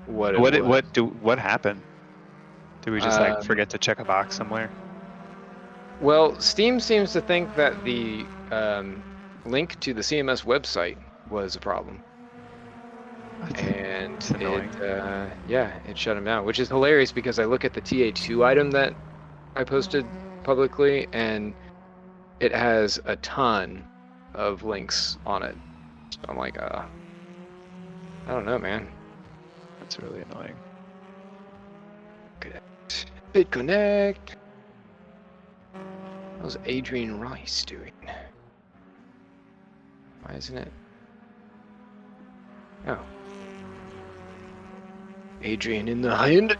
what it was. What happened? Did we just like forget to check a box somewhere? Well, Steam seems to think that the link to the CMS website was a problem. And it shut him down, which is hilarious because I look at the TA2 item that I posted publicly, and it has a ton of links on it. So I'm like, I don't know, man. That's really annoying. BitConnect. How's Adrian Rice doing? Why isn't it? Oh. Adrian in the hand.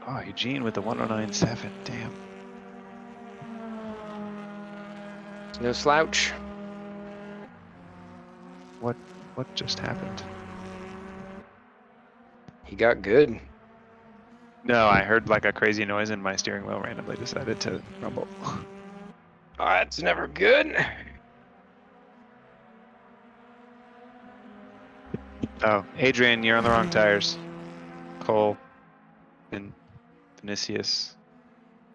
Oh, Eugene with the 1097. Damn. No slouch. What just happened? He got good. No, I heard like a crazy noise and my steering wheel randomly decided to rumble. Oh, that's never good. Oh, Adrian, you're on the wrong tires. Cole and Vinicius,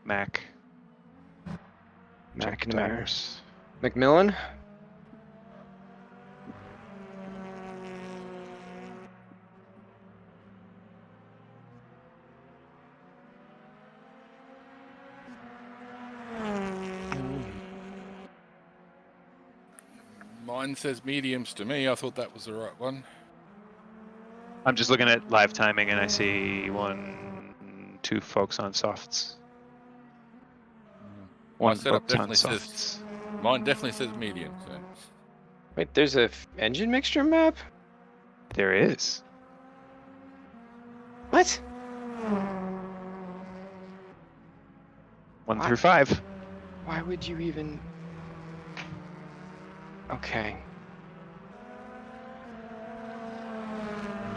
McNamara. McMillan? Mine says mediums to me. I thought that was the right one. I'm just looking at live timing and I see 2 folks on softs. My setup definitely says, mine definitely says medium. So. Wait, there's a engine mixture map? There is. What? 1 through 5. Why would you even... Okay.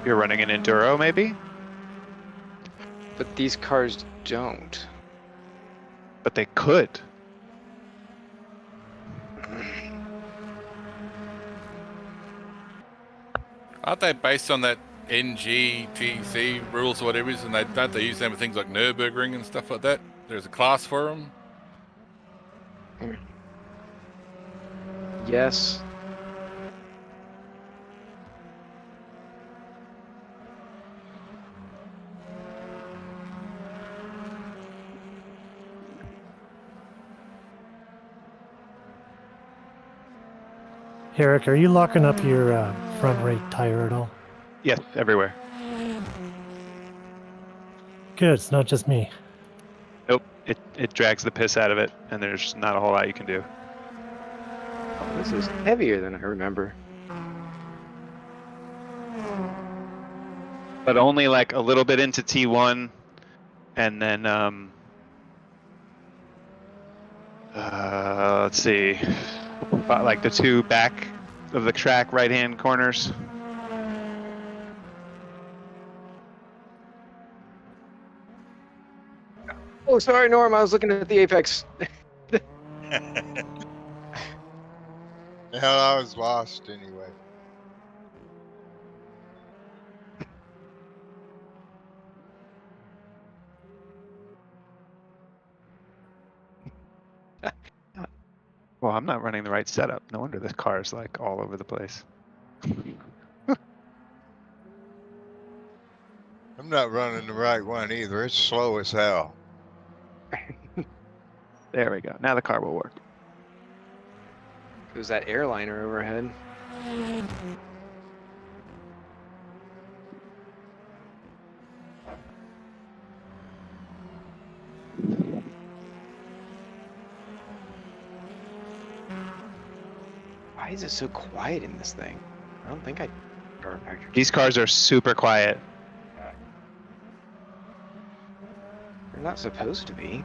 You're running an Enduro, maybe? But these cars don't. But they could. Aren't they based on that NGTC rules or whatever it is, and don't they use them for things like Nürburgring and stuff like that? There's a class for them? Yes. Eric, are you locking up your front right tire at all? Yes, everywhere. Good, it's not just me. Nope, it drags the piss out of it, and there's not a whole lot you can do. Oh, this is heavier than I remember. But only like a little bit into T1, and then let's see, about like the 2 back of the track right-hand corners. Oh, sorry, Norm. I was looking at the apex. Hell, I was lost anyway. Well, I'm not running the right setup. No wonder this car is like all over the place. I'm not running the right one either. It's slow as hell. There we go. Now the car will work. It was that airliner overhead. Why is it so quiet in this thing? I don't think These cars are super quiet. They're not supposed to be.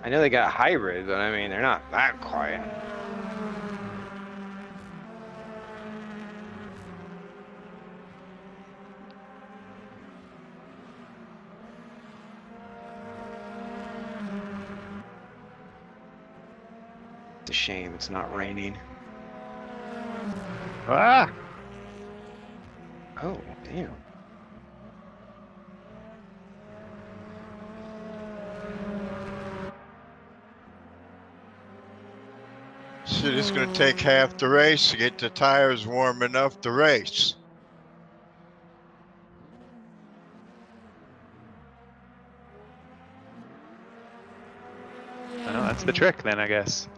I know they got hybrid, but I mean, they're not that quiet. It's a shame it's not raining. Ah! Oh, damn. Shit, it's gonna take half the race to get the tires warm enough to race. Well, that's the trick then, I guess.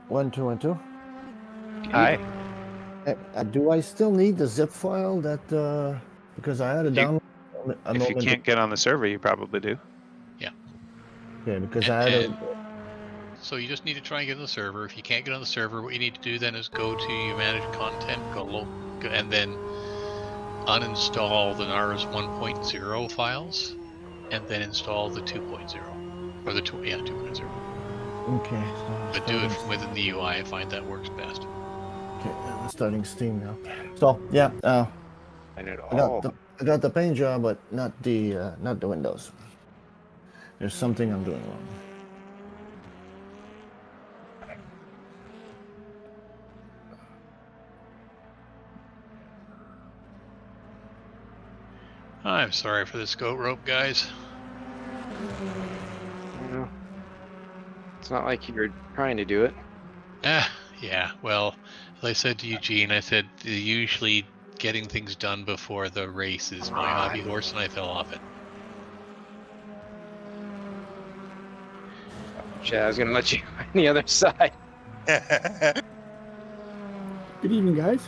One, two, and two. Hi. Do I still need the zip file that because I had a You- download a If you moment can't get on the server, you probably do. okay, because And- I had and- a So you just need to try and get on the server. If you can't get on the server, what you need to do then is go to your manage content, and then uninstall the NARS 1.0 files, and then install the 2.0 or the 2.0. okay. So But do it from within the UI. I find that works best. Okay, I'm starting Steam now. So yeah, And it I all. got the paint job, but not the windows. There's something I'm doing wrong. I'm sorry for this goat rope, guys. Well, it's not like you're trying to do it. Yeah. Well, as I said to Eugene, I said usually getting things done before the race is my hobby horse, and I fell off it. Shit, I was gonna let you on the other side. Good evening, guys.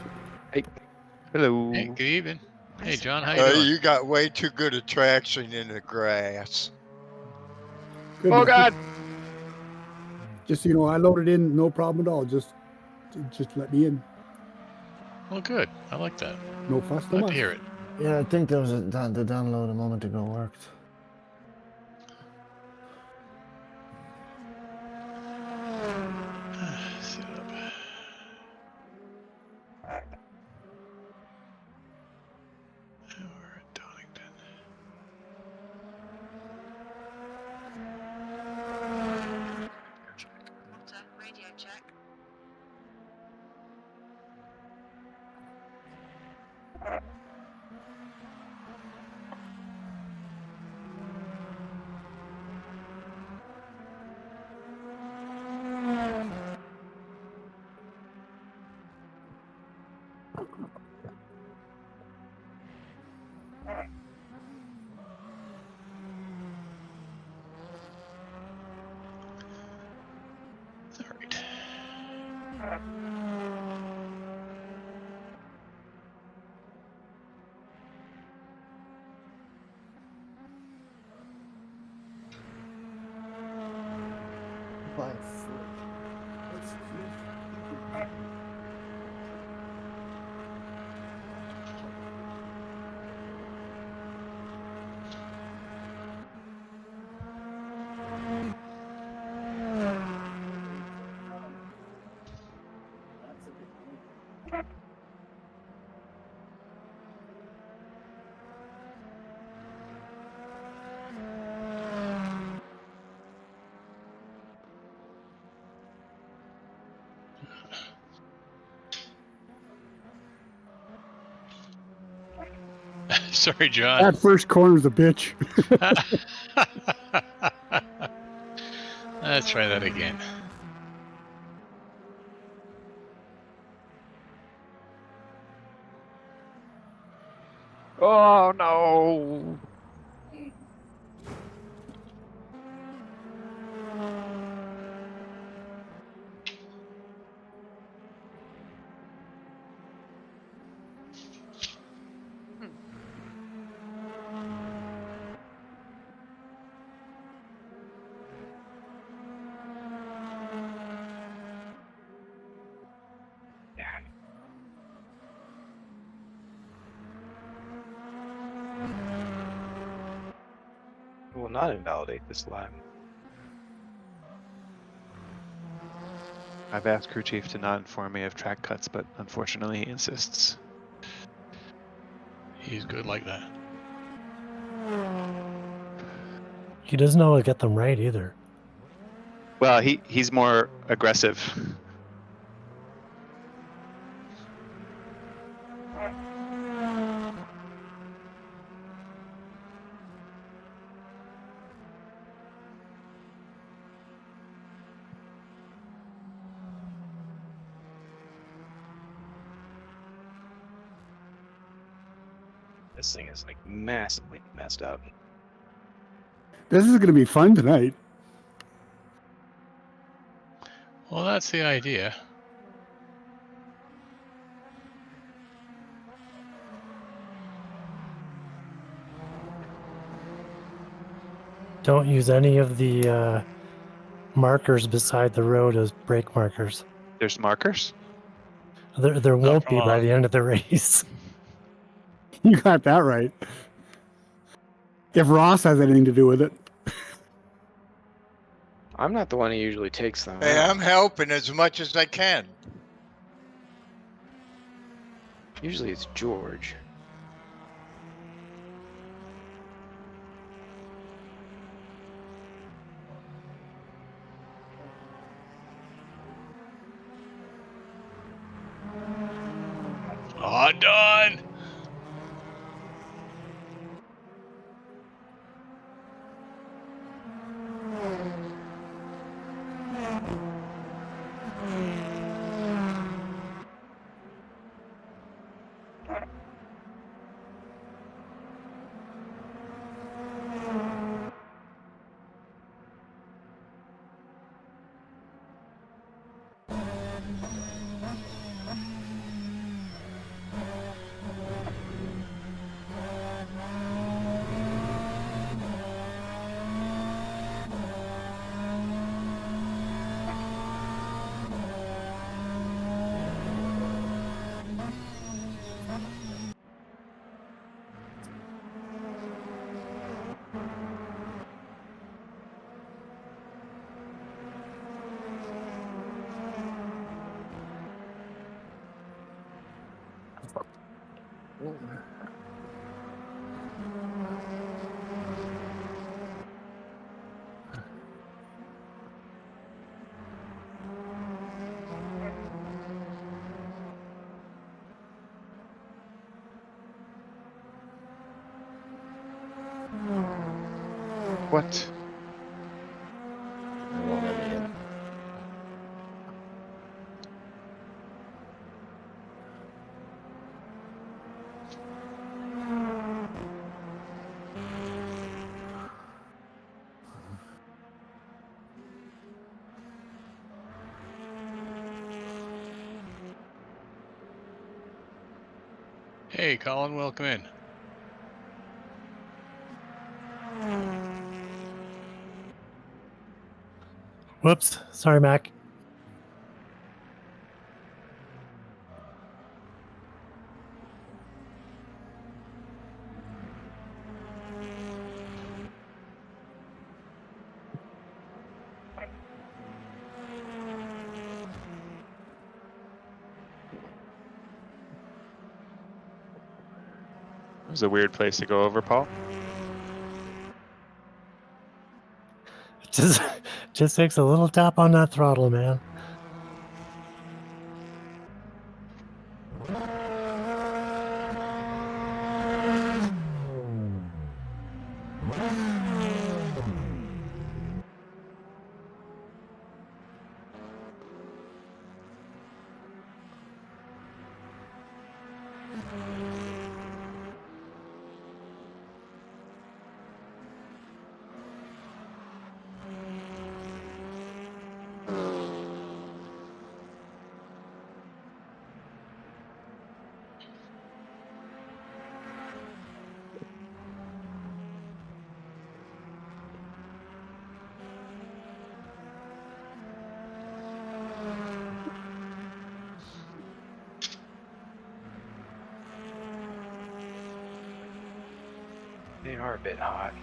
Hello. Hey, good evening. Hey, John, how you doing? You got way too good a traction in the grass. Good. Oh God! Just so you know, I loaded in, no problem at all. Just let me in. Well, good. I like that. No fuss, no Glad muss. to hear it. Yeah, I think there was the download a moment ago worked. Set up. We're at Donington. Radio check. All right. By foot. What's Sorry, John. That first corner's a bitch. Let's try that again. Oh no! not invalidate this lap. I've asked crew chief to not inform me of track cuts, but unfortunately he insists. He's good like that. He doesn't know how to get them right either. Well, he's more aggressive. This thing is like massively messed up. This is going to be fun tonight. Well, that's the idea. Don't use any of the markers beside the road as brake markers. There's markers? There won't for be by long. the end of the race. You got that right. If Ross has anything to do with it. I'm not the one who usually takes them. Hey, out. I'm helping as much as I can. Usually it's George. Oh, done. What? It won't let me in. Hey, Colin, welcome in. Whoops. Sorry, Mac. It was a weird place to go over, Paul. Just takes a little tap on that throttle, man. They are a bit hot.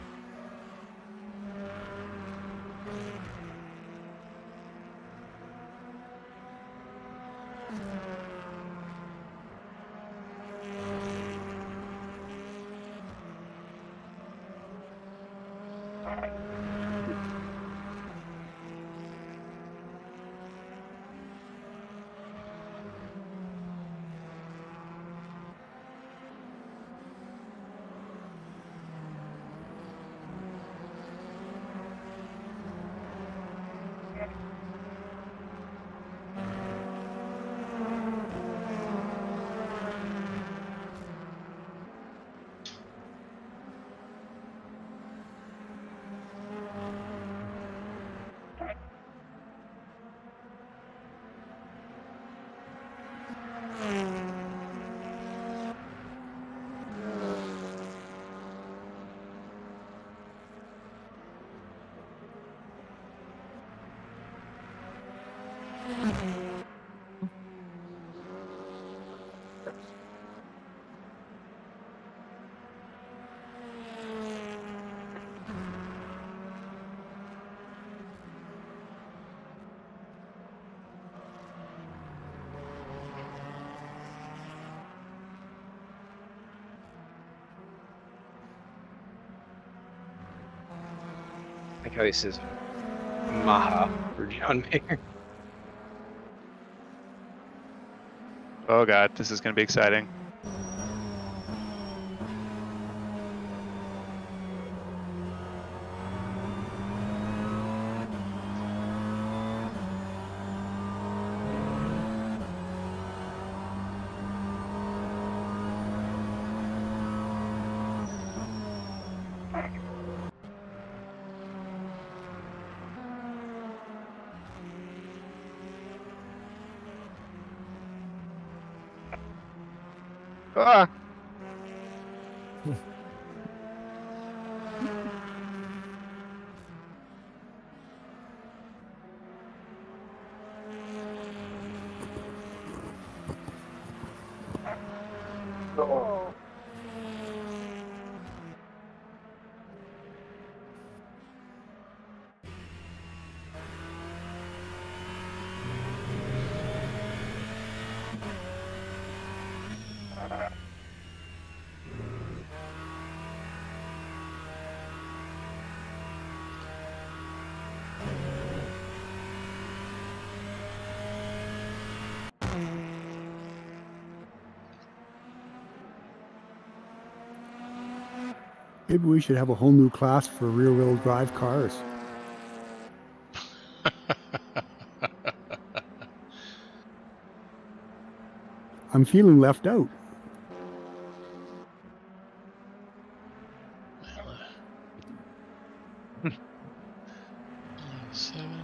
Like how he says Maha for John Mayer. Oh god, this is gonna be exciting. Ah! Maybe we should have a whole new class for rear-wheel drive cars. I'm feeling left out. Well, 7.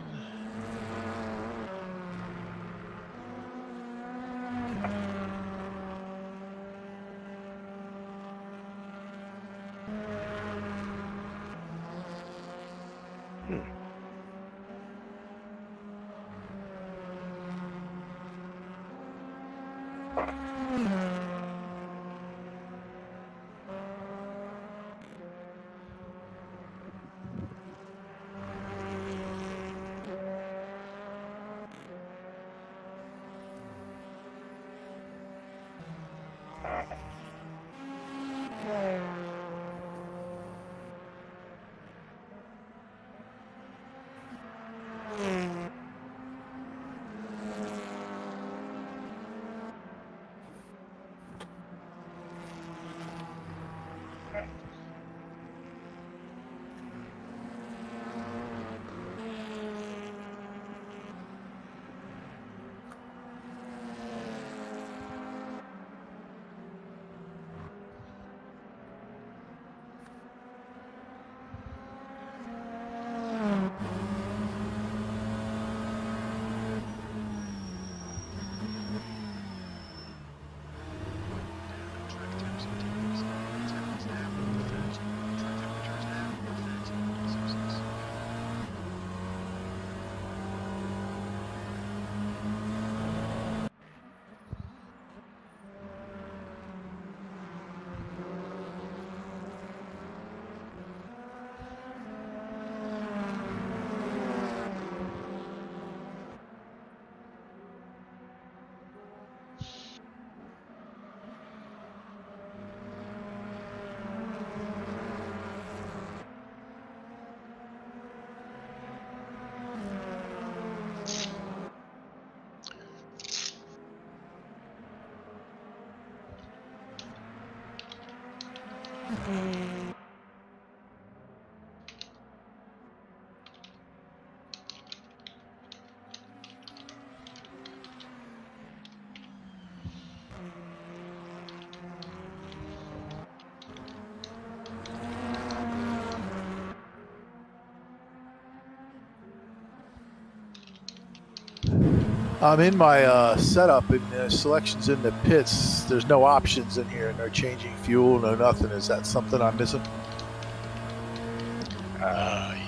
I'm in my setup and selections in the pits. There's no options in here, no changing fuel, no nothing. Is that something I'm missing?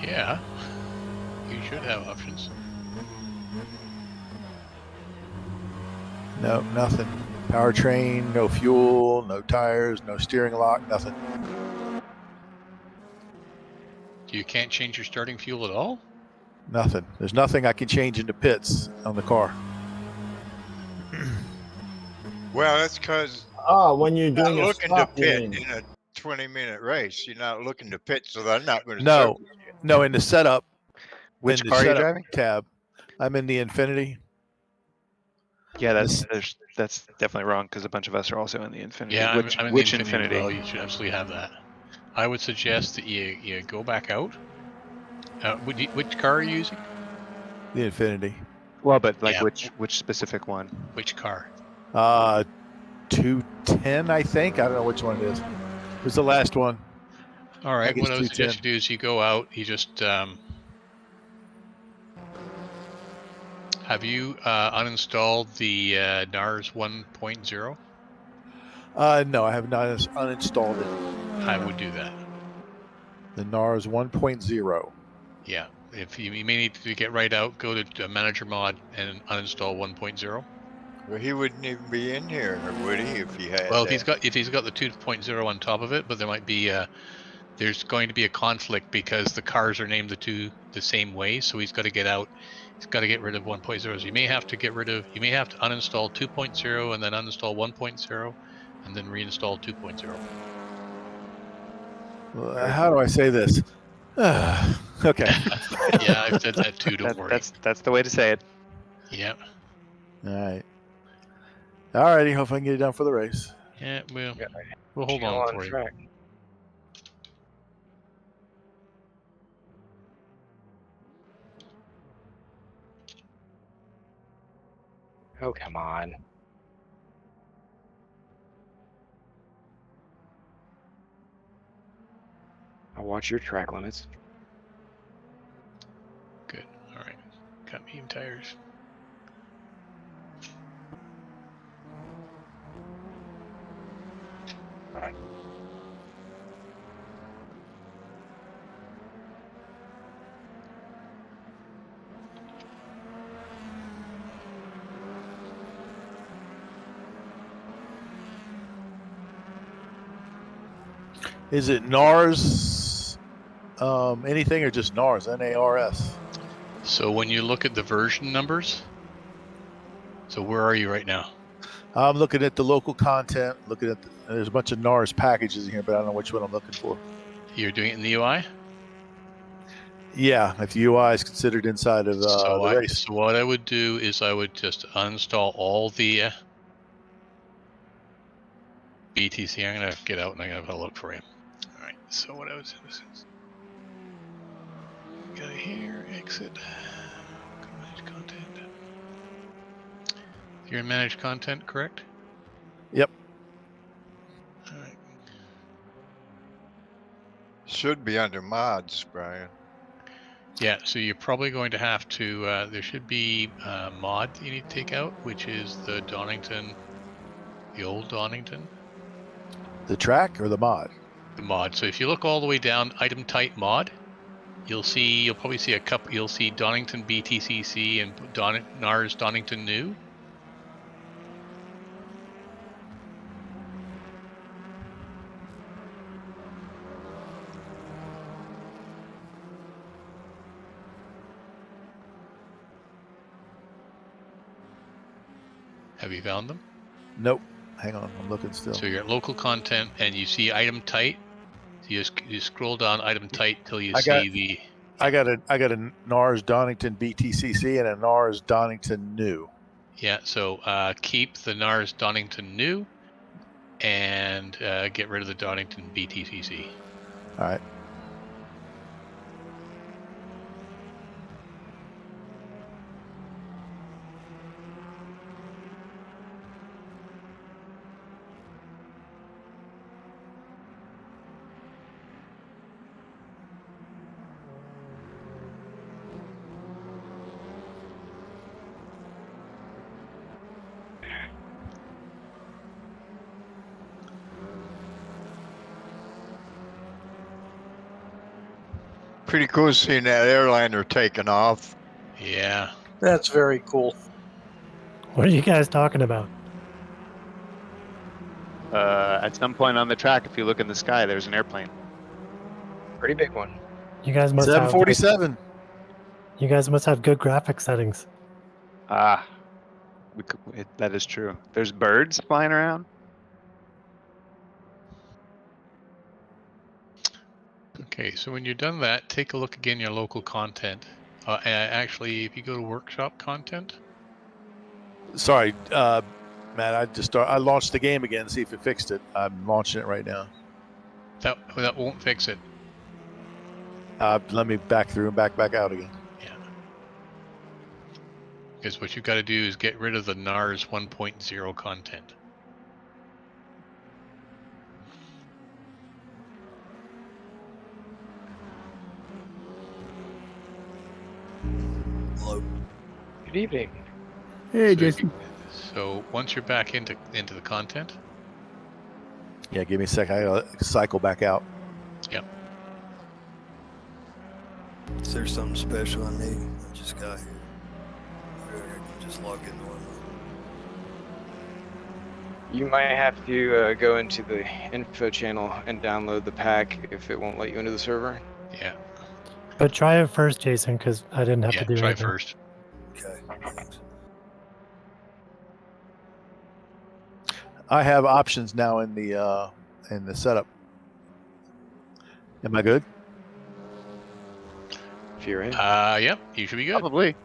Yeah. You should have options. No, nothing. Powertrain, no fuel, no tires, no steering lock, nothing. You can't change your starting fuel at all? Nothing. There's nothing I can change in the pits on the car. Well, that's because When you're you're not doing a looking to stop, you pit mean? in a 20-minute race. You're not looking to pit, so they're not going to No, no. In the setup, Which in the car are you setup driving? tab, I'm in the Infinity. Yeah, This- that's definitely wrong because a bunch of us are also in the Infinity. Yeah, which I'm in which the Infinity? Infinity? Well, you should absolutely have that. I would suggest that you go back out. Which car are you using? The Infinity. Well, but like Yeah. which specific one? Which car? 210, I think. I don't know which one it is. It was the last one. All right. think What it's I would suggest 210. you do is you go out. You just have you uninstalled the NARS 1.0? No, I have not uninstalled it. I would do that. The NARS 1.0. Yeah. If you may need to get right out, go to manager mod and uninstall 1.0. Well, he wouldn't even be in here, would he, if he had Well, that? if he's got the 2.0 on top of it, but there might be there's going to be a conflict because the cars are named the same way, so he's got to get out. He's got to get rid of 1.0. So you may have to uninstall 2.0 and then uninstall 1.0 and then reinstall 2.0. How do I say this? Okay. Yeah, I've said that too. Don't worry. That's the way to say it. Yeah. All right. All righty. Hope I can get it done for the race. Yeah. We'll hold Still on for you. track. Oh, come on. I'll watch your track limits. Good. All right. Got medium tires. Is it NARS anything or just NARS? NARS. So when you look at the version numbers, so where are you right now? I'm looking at the local content. Looking at there's a bunch of NARS packages in here, but I don't know which one I'm looking for. You're doing it in the UI? Yeah, if the UI is considered inside of the race. So what I would do is I would just uninstall all the BTC. I'm going to get out and I'm going to have a look for you. All right. So what I would do is go here, exit, go manage content. You're in manage content, correct? Yep. All right. Should be under mods, Brian. Yeah, so you're probably going to have to, there should be a mod that you need to take out, which is the Donington, the old Donington. The track or the mod? The mod. So if you look all the way down, item type mod, you'll probably see a couple, you'll see Donington BTCC and NARS Donington New. Have you found them? Nope. Hang on, I'm looking still. So you're at local content and you see item type. So you scroll down item type till you see the. I got a NARS Donington BTCC and a NARS Donington New. Yeah. So keep the NARS Donington New, and get rid of the Donington BTCC. All right. Pretty cool seeing that airliner taking off. Yeah. That's very cool. What are you guys talking about? At some point on the track, if you look in the sky, there's an airplane. Pretty big one. You guys must have like, 747. you guys must have good graphic settings. Ah, that is true. There's birds flying around. Okay, so when you're done that, take a look again your local content. Actually, if you go to workshop content, Sorry, Matt. I launched the game again. See if it fixed it. I'm launching it right now. that won't fix it. Let me back through and back out again. Yeah. Because what you've got to do is get rid of the NARS 1.0 content. Good evening. Hey, So Jason. So once you're back into the content, Yeah, give me a sec. I gotta cycle back out. Is there something special I need? I just got here. Or I can just log in normally. You might have to go into the info channel and download the pack if it won't let you into the server. yeah, But try it first, Jason, because I didn't have yeah, to do try anything. first. Okay, thanks. I have options now in the setup. Am I good? If you're in. Yep, you should be good. Probably.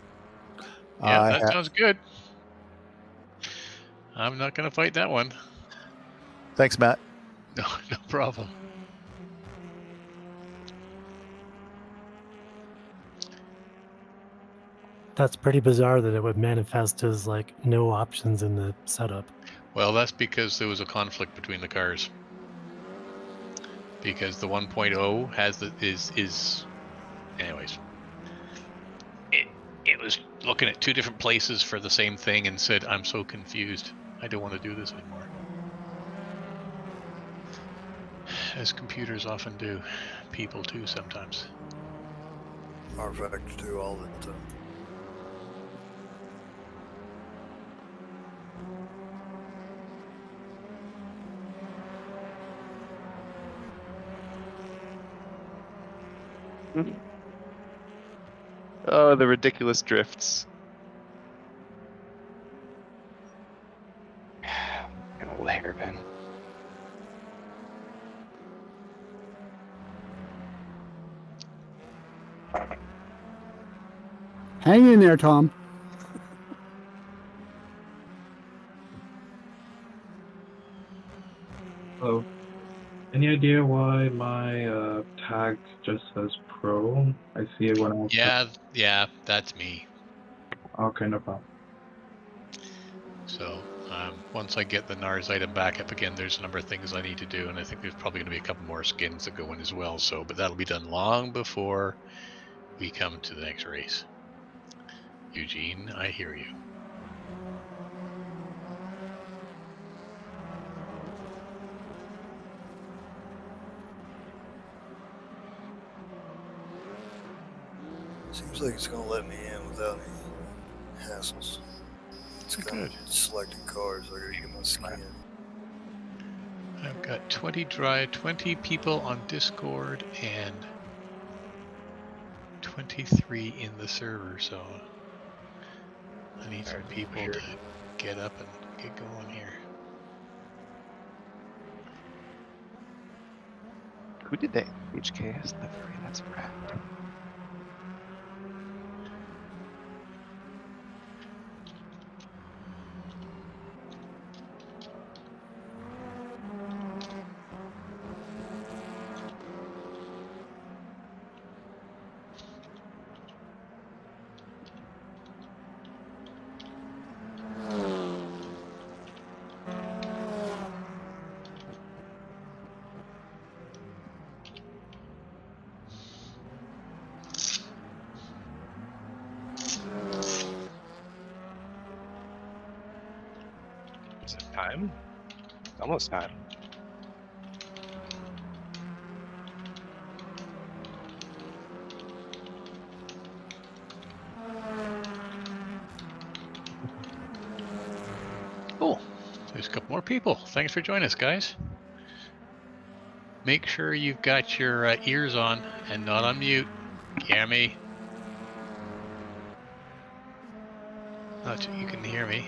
Yeah, I that ha- sounds good. I'm not gonna fight that one. Thanks, Matt. No, no problem. That's pretty bizarre that it would manifest as like no options in the setup. Well, that's because there was a conflict between the cars. Because the 1.0 has the is anyways. It was looking at two different places for the same thing and said, "I'm so confused. I don't want to do this anymore." As computers often do, people too sometimes. Artifacts do all the time. Oh, the ridiculous drifts. An old hairpin. Hang in there, Tom. Oh, any idea why my tag just says pro? I see it when I Yeah, that's me. Okay, no problem. So once I get the NARS item back up again, there's a number of things I need to do, and I think there's probably going to be a couple more skins that go in as well. So, but that'll be done long before we come to the next race. Eugene, I hear you. Seems like it's gonna let me in without any hassles. It's kind of selecting cars. I gotta get my skin. I've got 20 people on Discord and 23 in the server, so I need some people to get up and get going here. Who did that HKS livery? That's rad. Is it time? It's almost time. a couple more people. Thanks for joining us, guys. Make sure you've got your ears on and not on mute. Gammy. Not that you can hear me.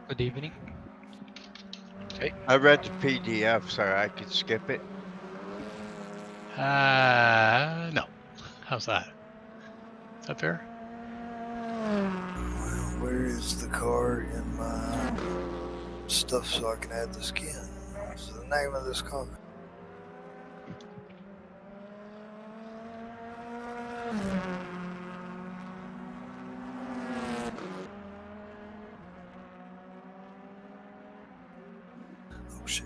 Good evening. Okay. I read the PDF, so I could skip it. No. How's that? Is that fair? Well, where is the car in my stuff so I can add the skin? What's the name of this car? Oh shit.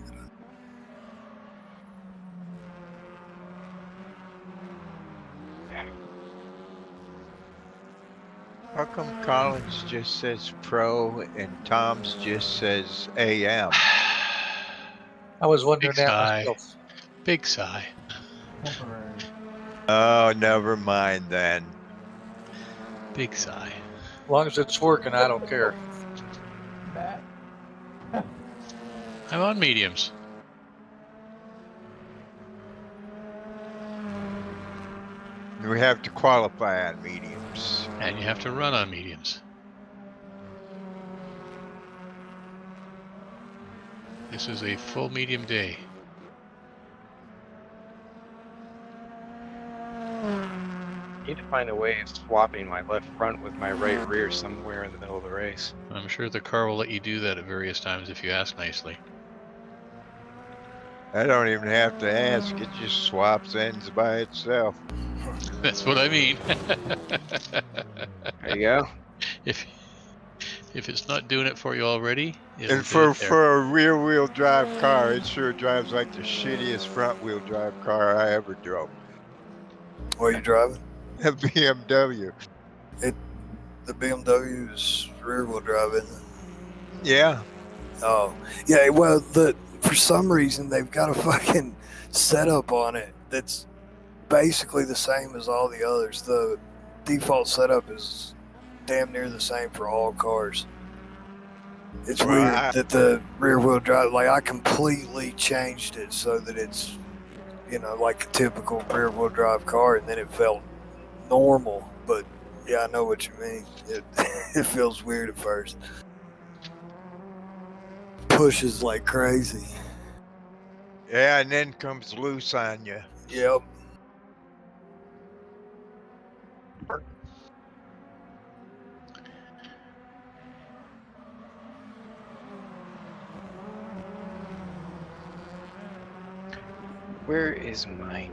How come Collins just says pro and Tom's just says AM? I was wondering Big that sigh. myself. Big sigh. Oh, never mind then. Big sigh. As long as it's working, I don't care. I'm on mediums. We have to qualify on mediums. And you have to run on mediums. This is a full medium day. I need to find a way of swapping my left front with my right rear somewhere in the middle of the race. I'm sure the car will let you do that at various times if you ask nicely. I don't even have to ask, it just swaps ends by itself. That's what I mean. There you go. If it's not doing it for you already, it'll And do it there. for a rear wheel drive car, it sure drives like the shittiest front wheel drive car I ever drove. What are you driving? A BMW. The BMW is rear wheel drive, isn't it? Yeah. Oh, yeah. Well, for some reason they've got a fucking setup on it that's basically the same as all the others. The default setup is damn near the same for all cars. It's weird that the rear wheel drive, like I completely changed it so that it's, like a typical rear wheel drive car, and then it felt normal. But yeah, I know what you mean. It feels weird at first. Pushes like crazy. Yeah, and then comes loose on you. Yep. Where is my...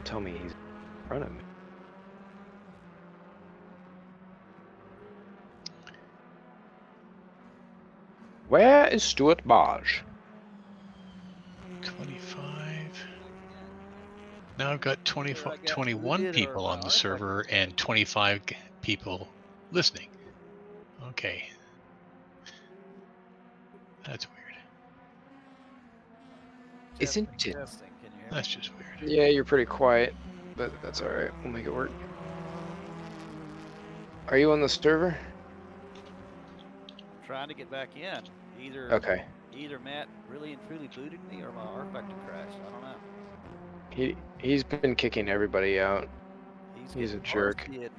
Tell me he's in front of me. Where is Stuart Barge? 25. Now I've got 21 people on the server and 25 people listening. Okay. That's weird. Isn't it? That's just weird. Yeah, you're pretty quiet, but that's alright. We'll make it work. Are you on the server? Trying to get back in. Either Matt really and truly booted me or my R factor crashed. I don't know. He's been kicking everybody out. He's a jerk. Isn't he?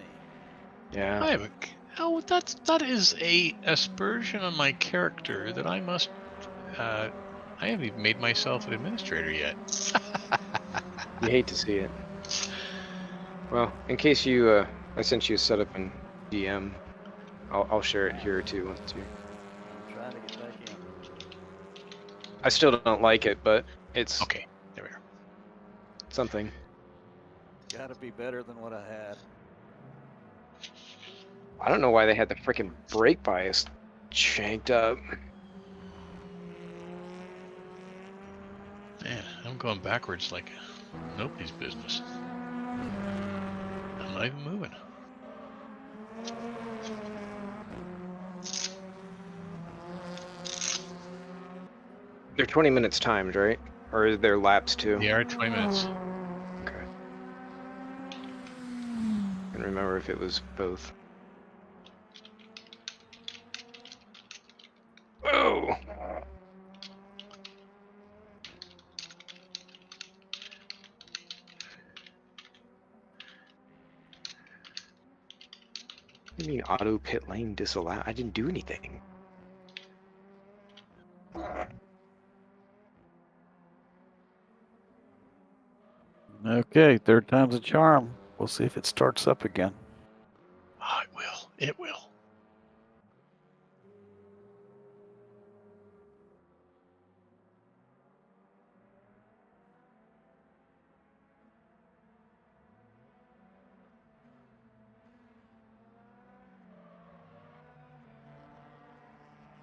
Yeah. That is a aspersion on my character that I must. I haven't even made myself an administrator yet. You hate to see it. Well, in case you, I sent you a setup in DM. I'll share it here too once you. I'm trying to get back in. I still don't like it, but it's okay. There we are. Something. Gotta be better than what I had. I don't know why they had the freaking brake bias shanked up. Man, I'm going backwards like nobody's business. I'm not even moving. They're 20 minutes timed, right? Or is there laps too? They are 20 minutes. Okay. I can remember if it was both. Oh! What do you mean auto pit lane disallowed? I didn't do anything. Okay, third time's a charm. We'll see if it starts up again. Oh, it will. It will.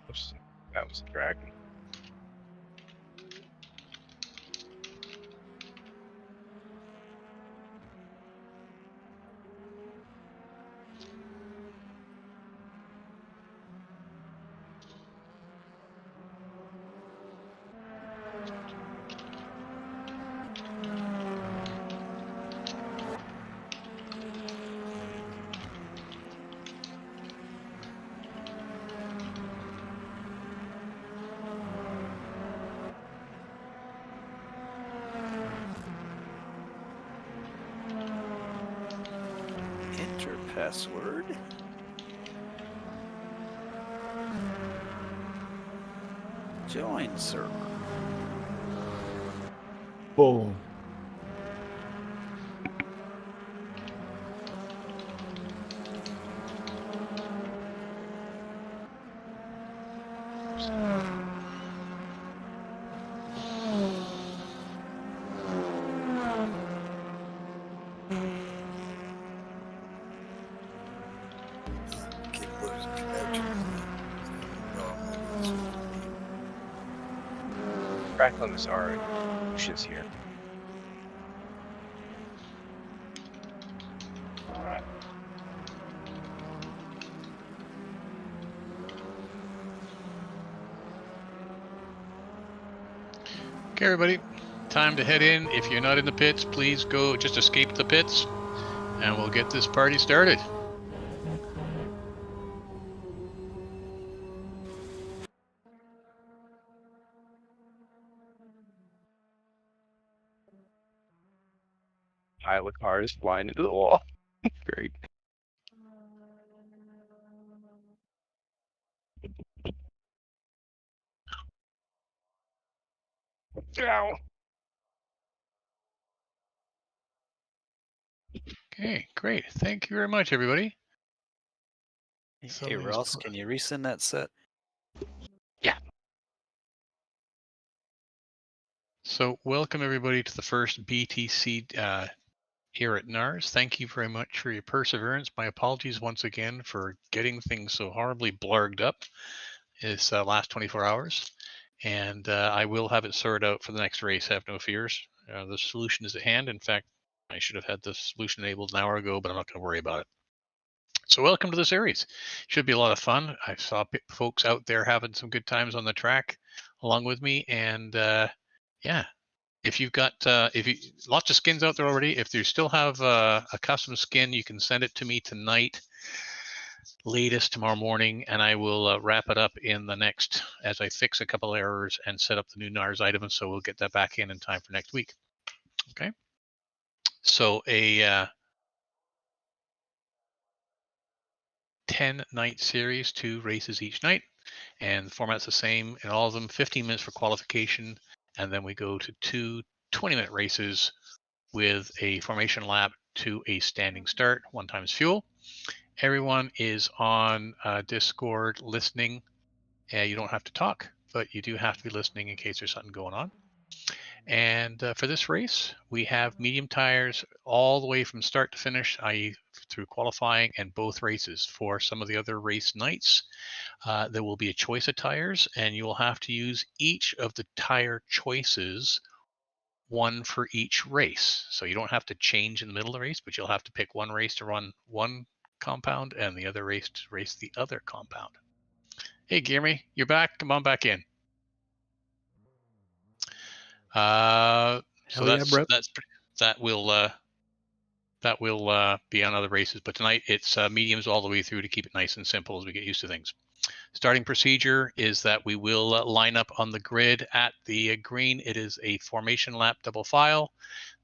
Oops, that was a drag. Enter password. Join server. Boom. Keep losing connection. Track limits are pushes here. Okay, everybody. Time to head in. If you're not in the pits, please go, just escape the pits, and we'll get this party started. Pile of cars flying into the wall. Great. Ow. Okay, great. Thank you very much, everybody. Hey Ross, can you resend that set? Yeah. So welcome everybody to the first BTC here at NARS. Thank you very much for your perseverance. My apologies once again for getting things so horribly blarged up this last 24 hours. And I will have it sorted out for the next race, have no fears. The solution is at hand. In fact, I should have had the solution enabled an hour ago, but I'm not going to worry about it. So welcome to the series. Should be a lot of fun. I saw folks out there having some good times on the track along with me. And yeah, if you've got lots of skins out there already, if you still have a custom skin, you can send it to me tonight, latest tomorrow morning, and I will wrap it up in the next, as I fix a couple errors and set up the new NARS items. So we'll get that back in time for next week. Okay. So a 10-night series, 2 races each night, and the format's the same in all of them. 15 minutes for qualification, and then we go to 2 20-minute races with a formation lap to a standing start, 1 times fuel. Everyone is on Discord listening. You don't have to talk, but you do have to be listening in case there's something going on. And for this race, we have medium tires all the way from start to finish, i.e. through qualifying and both races. For some of the other race nights, there will be a choice of tires, and you will have to use each of the tire choices, 1 for each race. So you don't have to change in the middle of the race, but you'll have to pick 1 race to run 1 compound and the other race to race the other compound. Hey, Guillermo, you're back. Come on back in. So yeah, bro. that will be on other races. But tonight it's mediums all the way through to keep it nice and simple as we get used to things. Starting procedure is that we will line up on the grid at the green. It is a formation lap double file.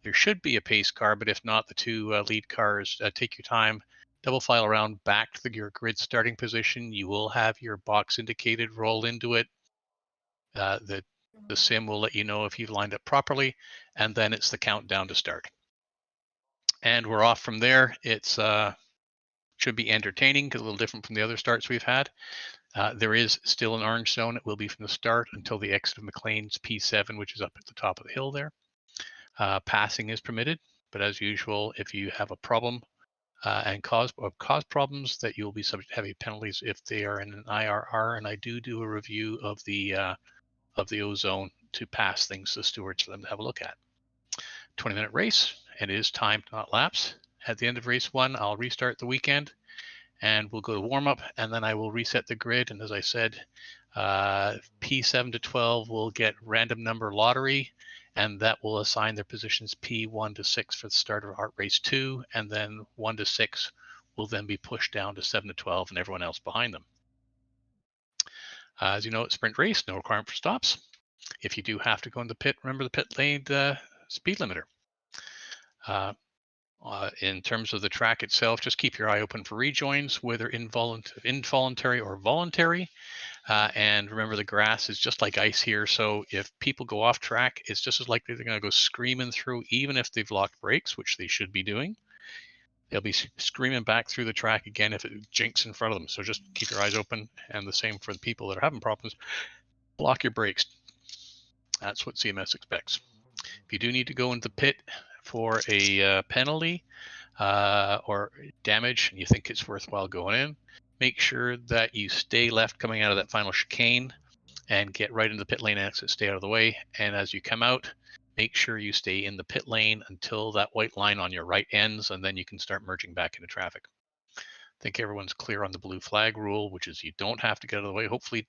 There should be a pace car, but if not, the two lead cars. Take your time, double file around back to your grid starting position. You will have your box indicated, roll into it. The sim will let you know if you've lined up properly, and then it's the countdown to start. And we're off from there. It's should be entertaining, because a little different from the other starts we've had. There is still an orange zone. It will be from the start until the exit of McLean's P7, which is up at the top of the hill there. Passing is permitted, but as usual, if you have a problem and cause problems, that you'll be subject to heavy penalties if they are in an IRR. And I do a review of the O-zone to pass things to the stewards for them to have a look at. 20-minute race, and it is timed, not laps. At the end of race 1, I'll restart the weekend, and we'll go to warm up, and then I will reset the grid. And as I said, P7 to 12 will get random number lottery, and that will assign their positions P1 to 6 for the start of race 2, and then 1 to 6 will then be pushed down to 7 to 12 and everyone else behind them. As you know, it's sprint race, no requirement for stops. If you do have to go in the pit, remember the pit lane speed limiter. In terms of the track itself, just keep your eye open for rejoins, whether involuntary or voluntary. And remember, the grass is just like ice here. So if people go off track, it's just as likely they're going to go screaming through, even if they've locked brakes, which they should be doing. They'll be screaming back through the track again if it jinks in front of them. So just keep your eyes open. And the same for the people that are having problems. Block your brakes. That's what CMS expects. If you do need to go into the pit for a penalty or damage, and you think it's worthwhile going in, make sure that you stay left coming out of that final chicane and get right into the pit lane exit, stay out of the way. And as you come out, make sure you stay in the pit lane until that white line on your right ends, and then you can start merging back into traffic. I think everyone's clear on the blue flag rule, which is you don't have to get out of the way. Hopefully,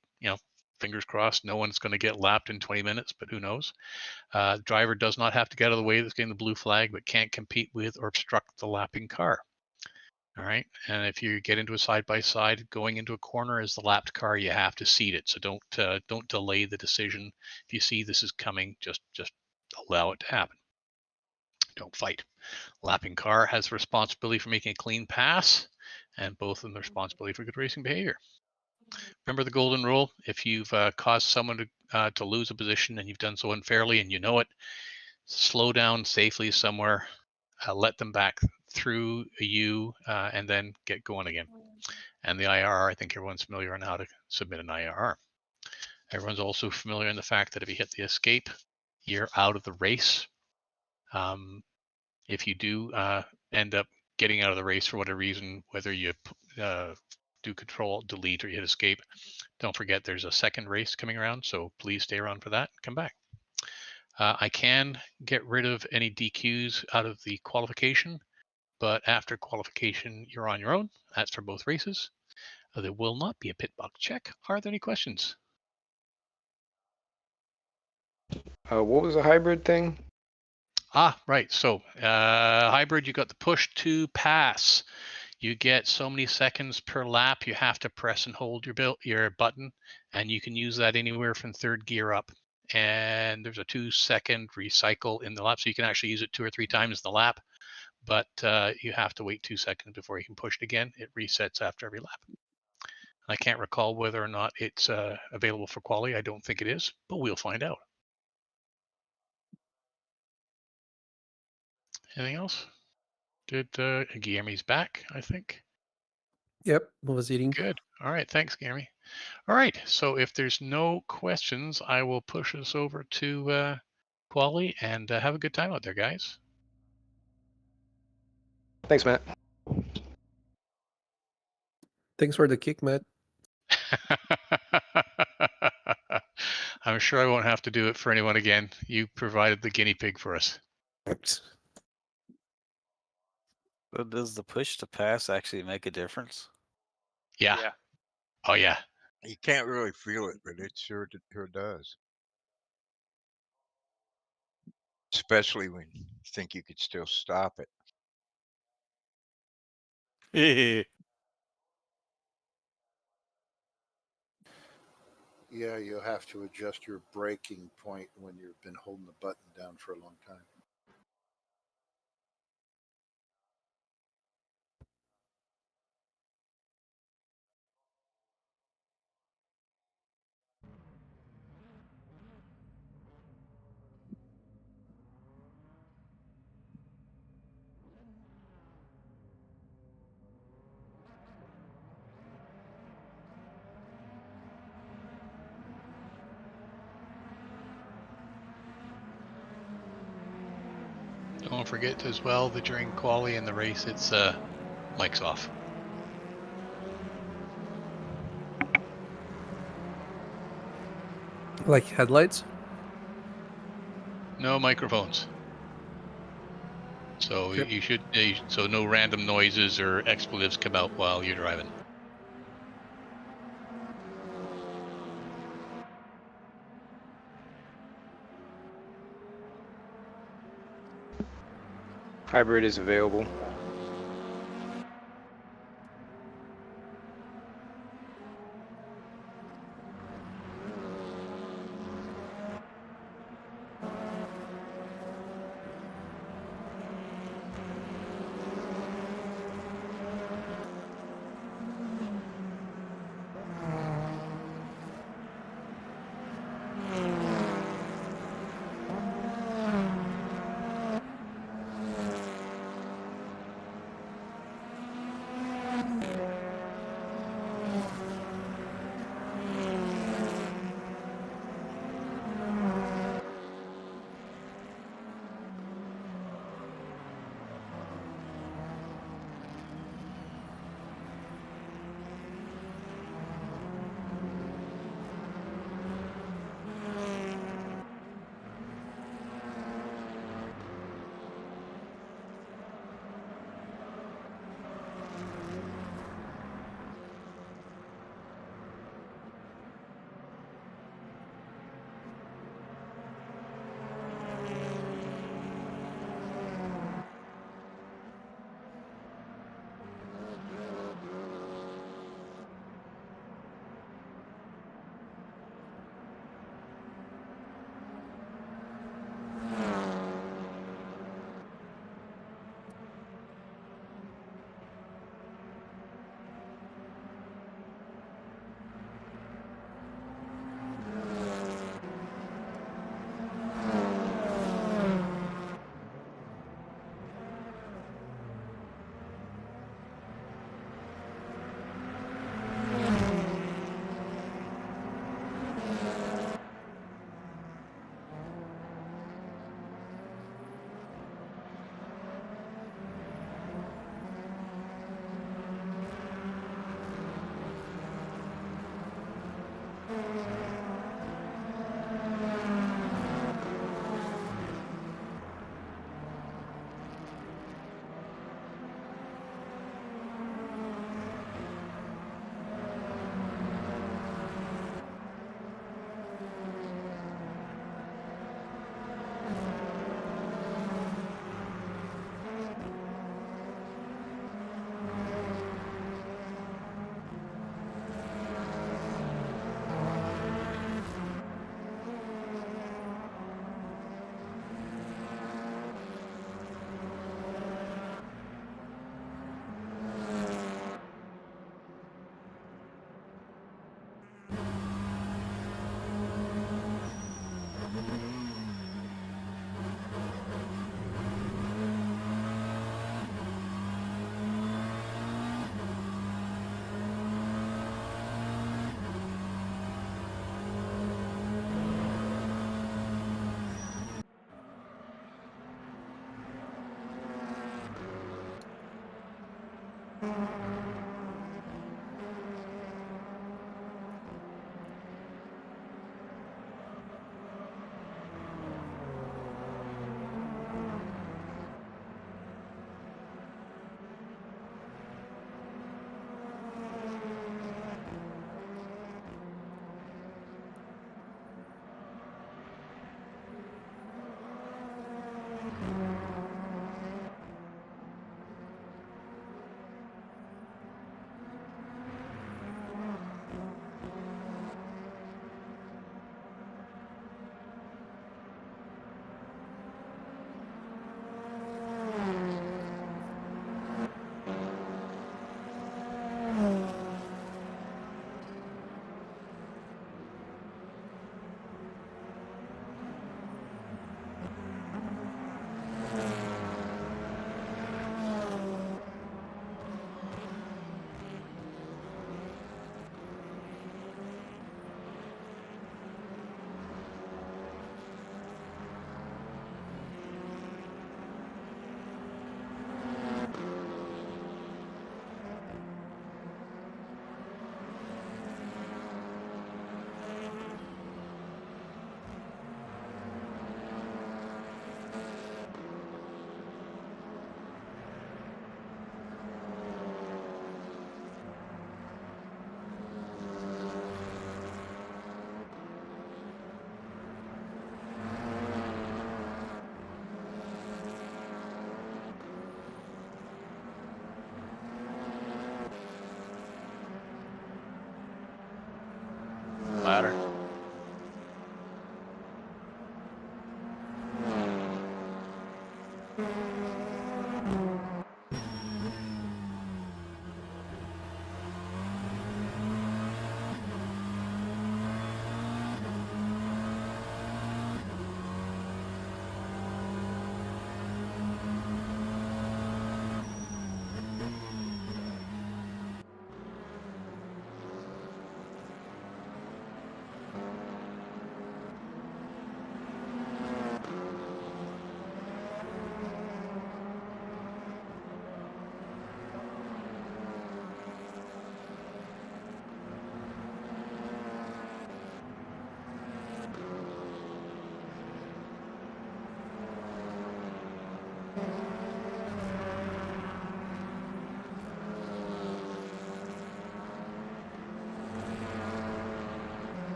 fingers crossed, no one's going to get lapped in 20 minutes, but who knows? The driver does not have to get out of the way that's getting the blue flag, but can't compete with or obstruct the lapping car. All right, and if you get into a side-by-side, going into a corner as the lapped car, you have to seat it. So don't delay the decision. If you see this is coming, just allow it to happen. Don't fight. Lapping car has responsibility for making a clean pass, and both of them have responsibility for good racing behavior. Remember the golden rule: if you've caused someone to lose a position and you've done so unfairly and you know it, slow down safely somewhere, let them back through you, and then get going again. And the IRR, I think everyone's familiar on how to submit an IRR. Everyone's also familiar in the fact that if you hit the escape, you're out of the race. If you do end up getting out of the race for whatever reason, whether you do Control Delete or you hit escape, don't forget there's a second race coming around, so please stay around for that. Come back. I can get rid of any DQs out of the qualification, but after qualification, you're on your own. That's for both races. There will not be a pit box check. Are there any questions? What was the hybrid thing? Right. So hybrid, you got the push to pass. You get so many seconds per lap. You have to press and hold your button, and you can use that anywhere from third gear up. And there's a 2-second recycle in the lap, so you can actually use it 2 or 3 times in the lap, but you have to wait 2 seconds before you can push it again. It resets after every lap. I can't recall whether or not it's available for quali. I don't think it is, but we'll find out. Anything else? Did Guillerme's back, I think. Yep, I was eating. Good. All right, thanks, Guillerme. All right, so if there's no questions, I will push us over to quali and have a good time out there, guys. Thanks, Matt. Thanks for the kick, Matt. I'm sure I won't have to do it for anyone again. You provided the guinea pig for us. But does the push to pass actually make a difference? Yeah. Oh, yeah. You can't really feel it, but it sure does. especially when you think you could still stop it. Yeah, you'll have to adjust your braking point when you've been holding the button down for a long time. Don't forget as well that during quali and the race, it's mics off. Like headlights? No microphones. So Okay. you should so no random noises or expletives come out while you're driving. Hybrid is available.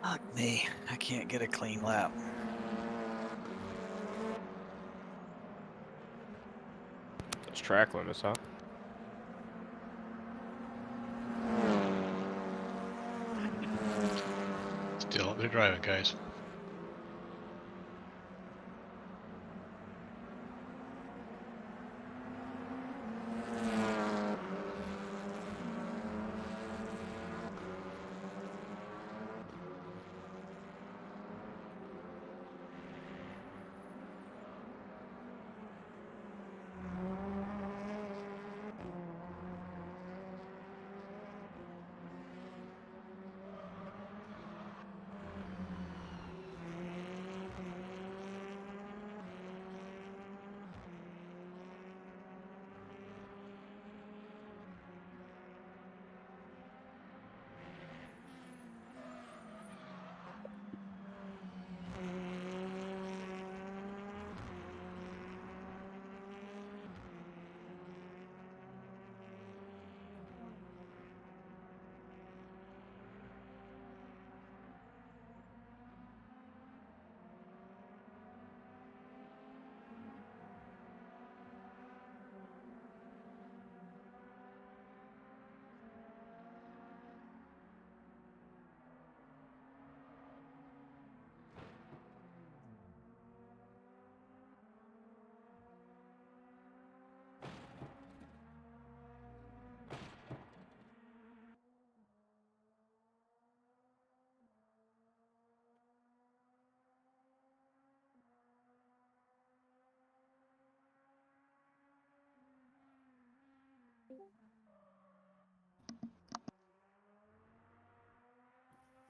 Fuck me. I can't get a clean lap. It's track limits, huh? Still up there driving, guys.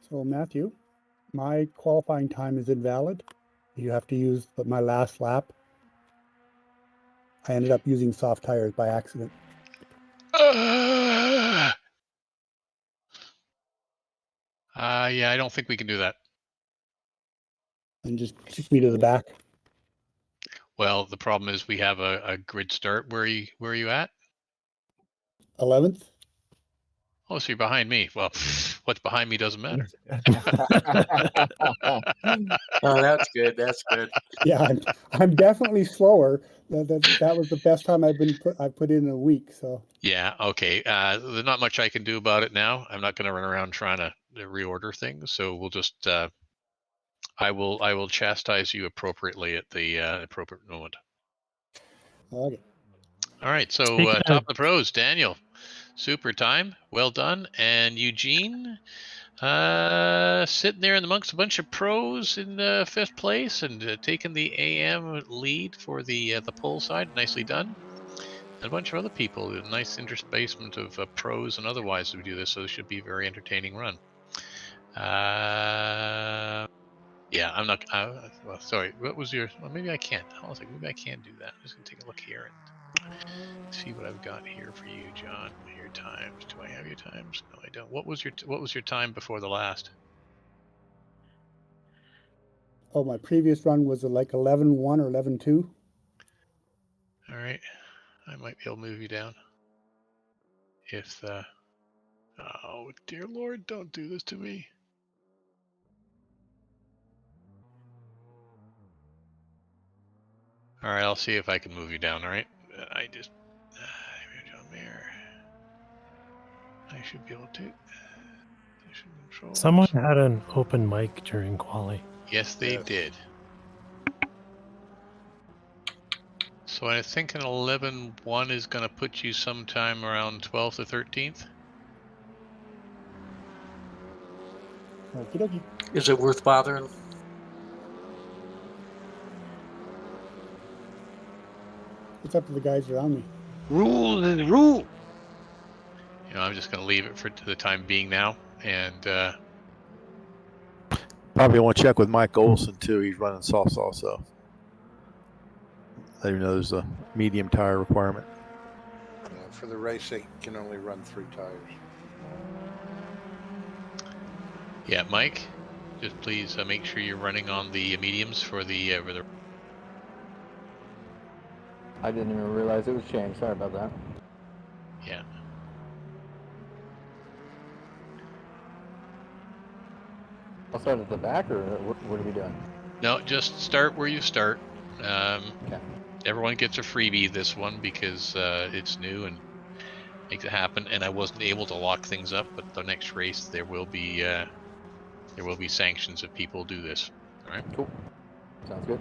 So Matthew, my qualifying time is invalid. You have to use my last lap. I ended up using soft tires by accident. Yeah, I don't think we can do that. And just kick me to the back. Well, the problem is we have a grid start. Where are you at? 11th. Oh, so you're behind me. Well, what's behind me doesn't matter. Oh, that's good. That's good. Yeah, I'm definitely slower. That was the best time I've put in a week. So Yeah. Okay. There's not much I can do about it now. I'm not going to run around trying to reorder things. So we'll just I will chastise you appropriately at the appropriate moment. okay. All right. So top of the pros, Daniel, super time, well done, and Eugene. Sitting there amongst a bunch of pros in fifth place and taking the AM lead for the pole side. Nicely done. And a bunch of other people. A nice interspacement of pros and otherwise to do this, so it should be a very entertaining run. Yeah, I'm not. Well, sorry. What was your? Well, maybe I can't. I was like, maybe I can do that. I'm just gonna take a look here and see what I've got here for you, John. Your times. Do I have your times? No, I don't. What was your time before the last? Oh, my previous run was like 11-1 or 11-2. All right, I might be able to move you down. If the oh dear Lord, don't do this to me. All right, I'll see if I can move you down. All right, I just John Mayer. I should be able to. Someone had an open mic during quali. Yes, they did. So I think an 11-1 is going to put you sometime around 12th or 13th. Okie dokie. Is it worth bothering? It's up to the guys around me. Rules is rule. You know, I'm just going to leave it to the time being now, and Probably want to check with Mike Olson too. He's running softs also. Let him know there's a medium tire requirement. For the race, they can only run 3 tires. yeah, Mike, just please make sure you're running on the mediums for the. I didn't even realize it was changed. Sorry about that. start at the back, or what are we doing? No, just start where you start. Okay. Everyone gets a freebie this one because it's new and makes it happen. And I wasn't able to lock things up, but the next race there will be sanctions if people do this. All right. Cool. Sounds good.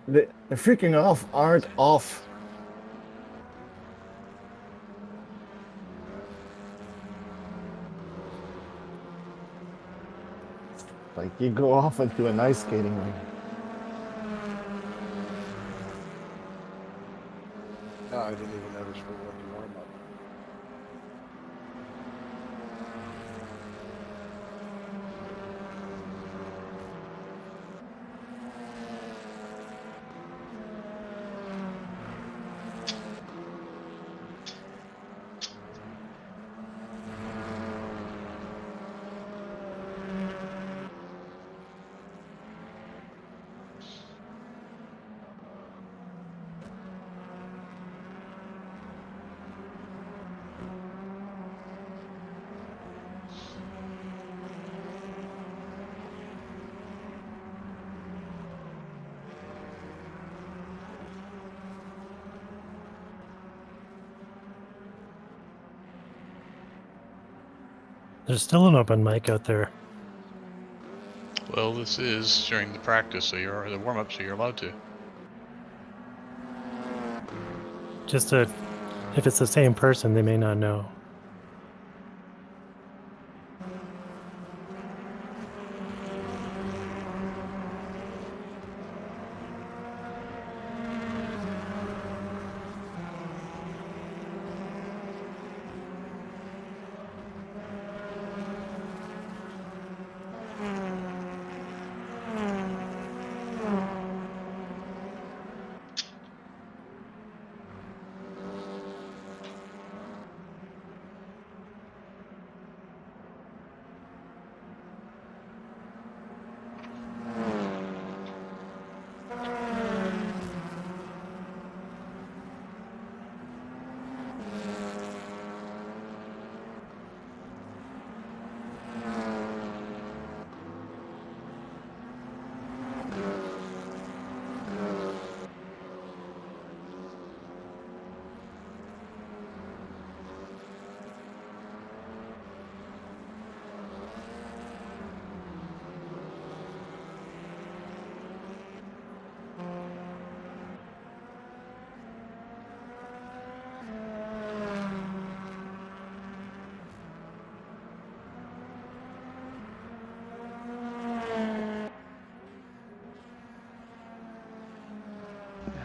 The freaking off aren't off. Like you go off into an ice skating rink. No, I didn't even notice we were in warm up. There's still an open mic out there. Well, this is during the practice, so you're the warm up, so you're allowed to. Just if it's the same person, they may not know.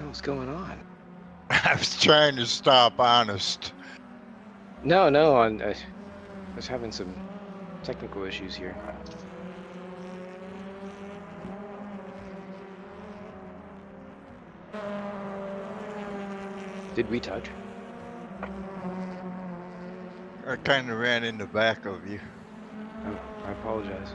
What's going on? I was trying to stop Honest. No, I was having some technical issues here. Did we touch? I kind of ran in the back of you. Oh, I apologize.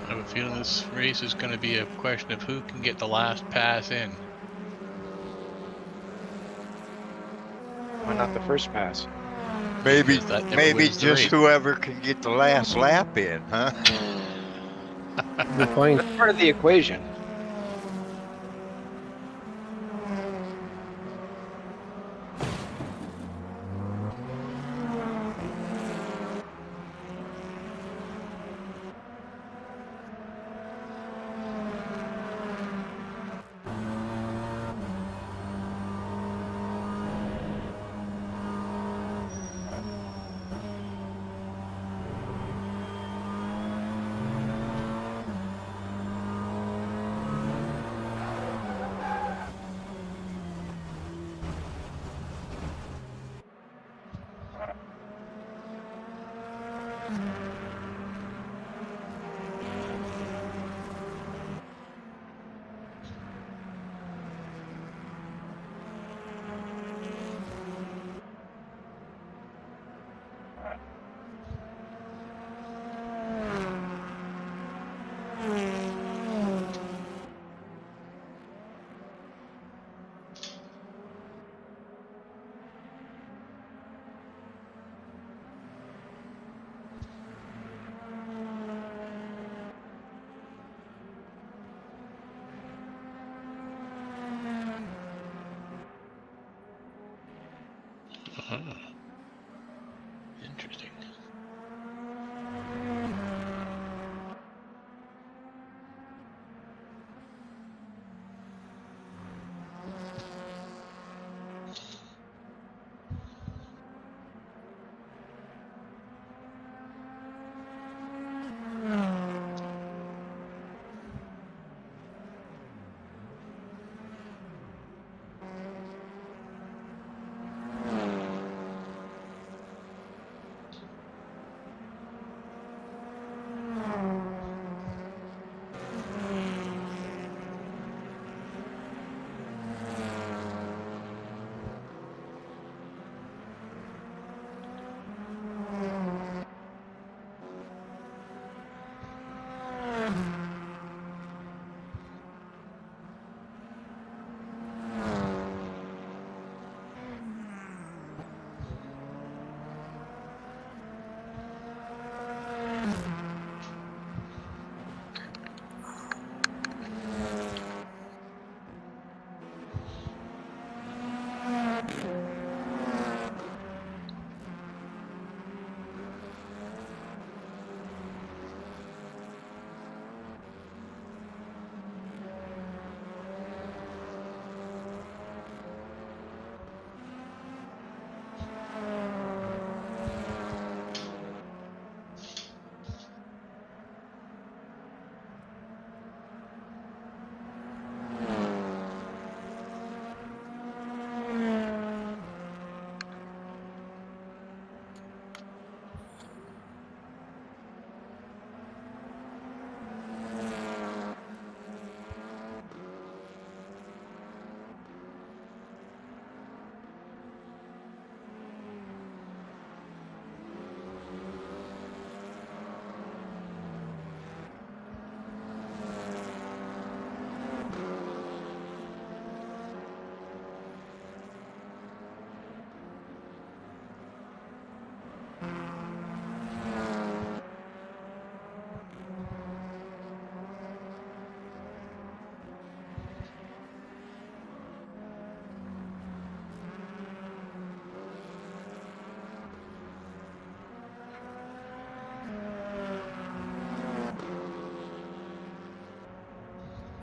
I have a feeling this race is going to be a question of who can get the last pass in. Why not the first pass? Maybe wins the just race. whoever can get the last lap in, huh? Good point. That's part of the equation. Interesting.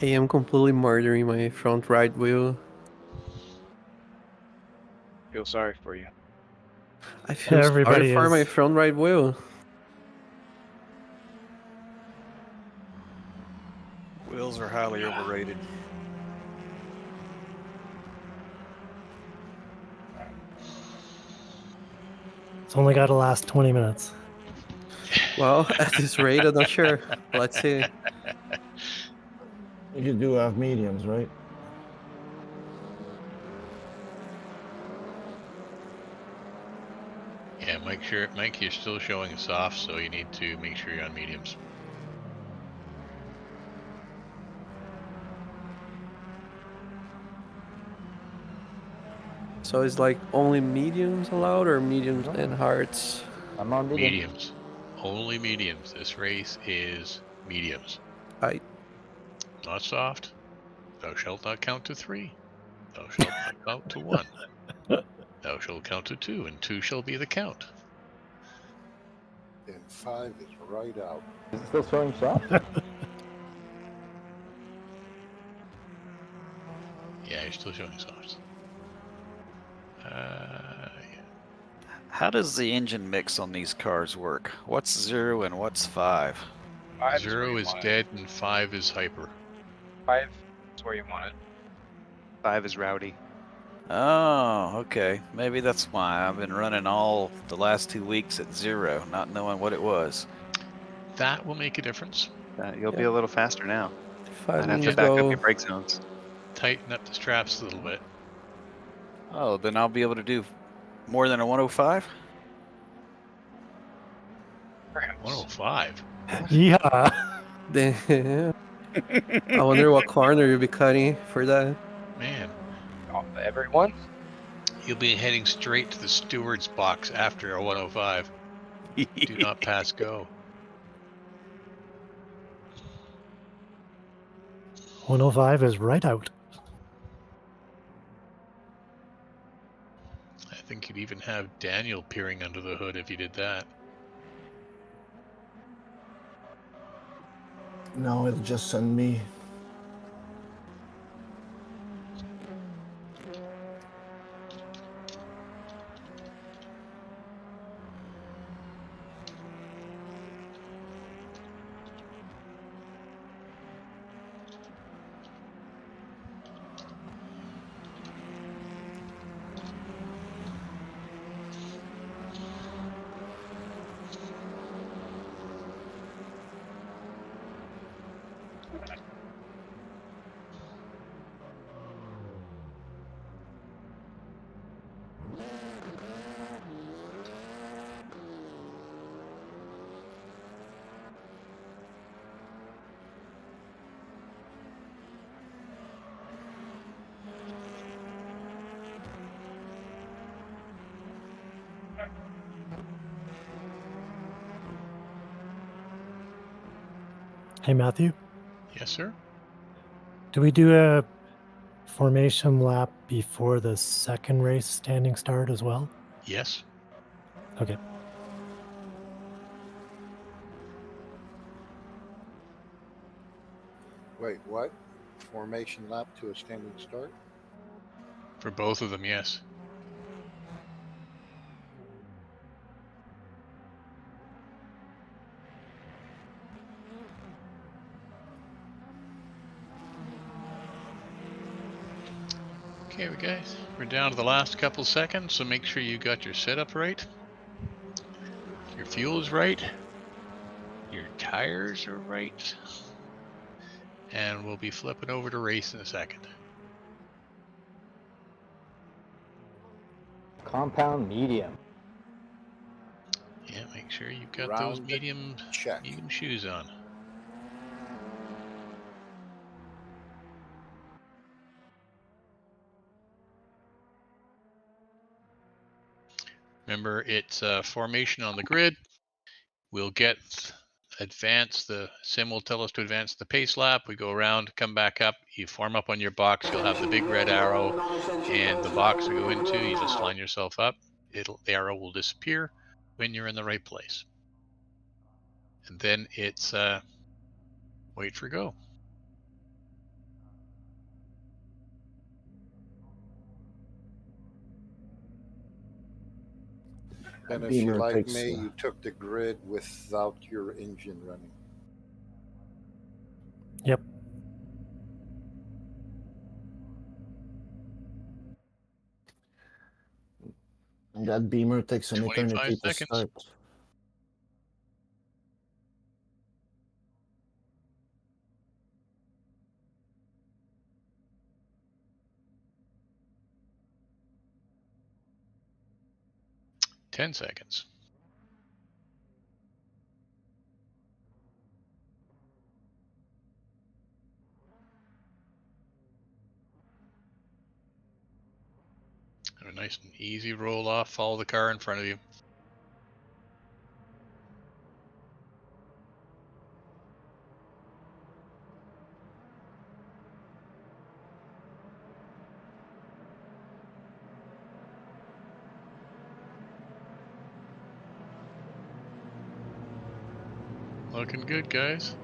I am completely murdering my front right wheel. Feel sorry for you. I feel sorry Everybody for my is. front right wheel. Wheels are highly overrated. It's only got to last 20 minutes. Well, at this rate, I'm not sure. Let's see. You do have mediums, right? Yeah, Mike, you're still showing soft, so you need to make sure you're on mediums. So it's like only mediums allowed, or mediums and hards? I'm on Mediums. Only mediums. This race is mediums. I. Not soft. Thou shalt not count to 3. Thou shalt not count to 1. Thou shalt count to 2, and 2 shall be the count. And 5 is right out. Is it still showing soft? Yeah, you're still showing softs. How does the engine mix on these cars work? What's 0 and what's 5? 0 is dead and 5 is hyper. 5 is where you want it. 5 is rowdy. Oh, okay. Maybe that's why I've been running all the last 2 weeks at 0, not knowing what it was. That will make a difference. You'll be a little faster now. 5 I'd have to means back go. up your brake zones. Tighten up the straps a little bit. Oh, then I'll be able to do more than a 105? 105? Yeah. Damn. I wonder what corner you'll be cutting for that. Man, Everyone? you'll be heading straight to the steward's box after a 105. Do not pass go. 105 is right out. I think you'd even have Daniel peering under the hood if you did that. No, it'll just send me. Hey, Matthew, Yes, sir. do we do a formation lap before the second race standing start as well? Yes. Okay. Wait, what? Formation lap to a standing start? For both of them, yes. Okay, guys, we're down to the last couple seconds, so make sure you got your setup right. Your fuel is right. Your tires are right. And we'll be flipping over to race in a second. Compound medium. Yeah, make sure you've got those medium shoes on. Remember, it's formation on the grid. We'll get the sim will tell us to advance the pace lap. We go around, come back up, you form up on your box, you'll have the big red arrow, and the box we go into, you just line yourself up. The arrow will disappear when you're in the right place. And then it's wait for go. And if you like me, you took the grid without your engine running. Yep. And that Beamer takes an 25 eternity to seconds. start. Ten seconds. Have a nice and easy roll off, follow the car in front of you. Looking good, guys.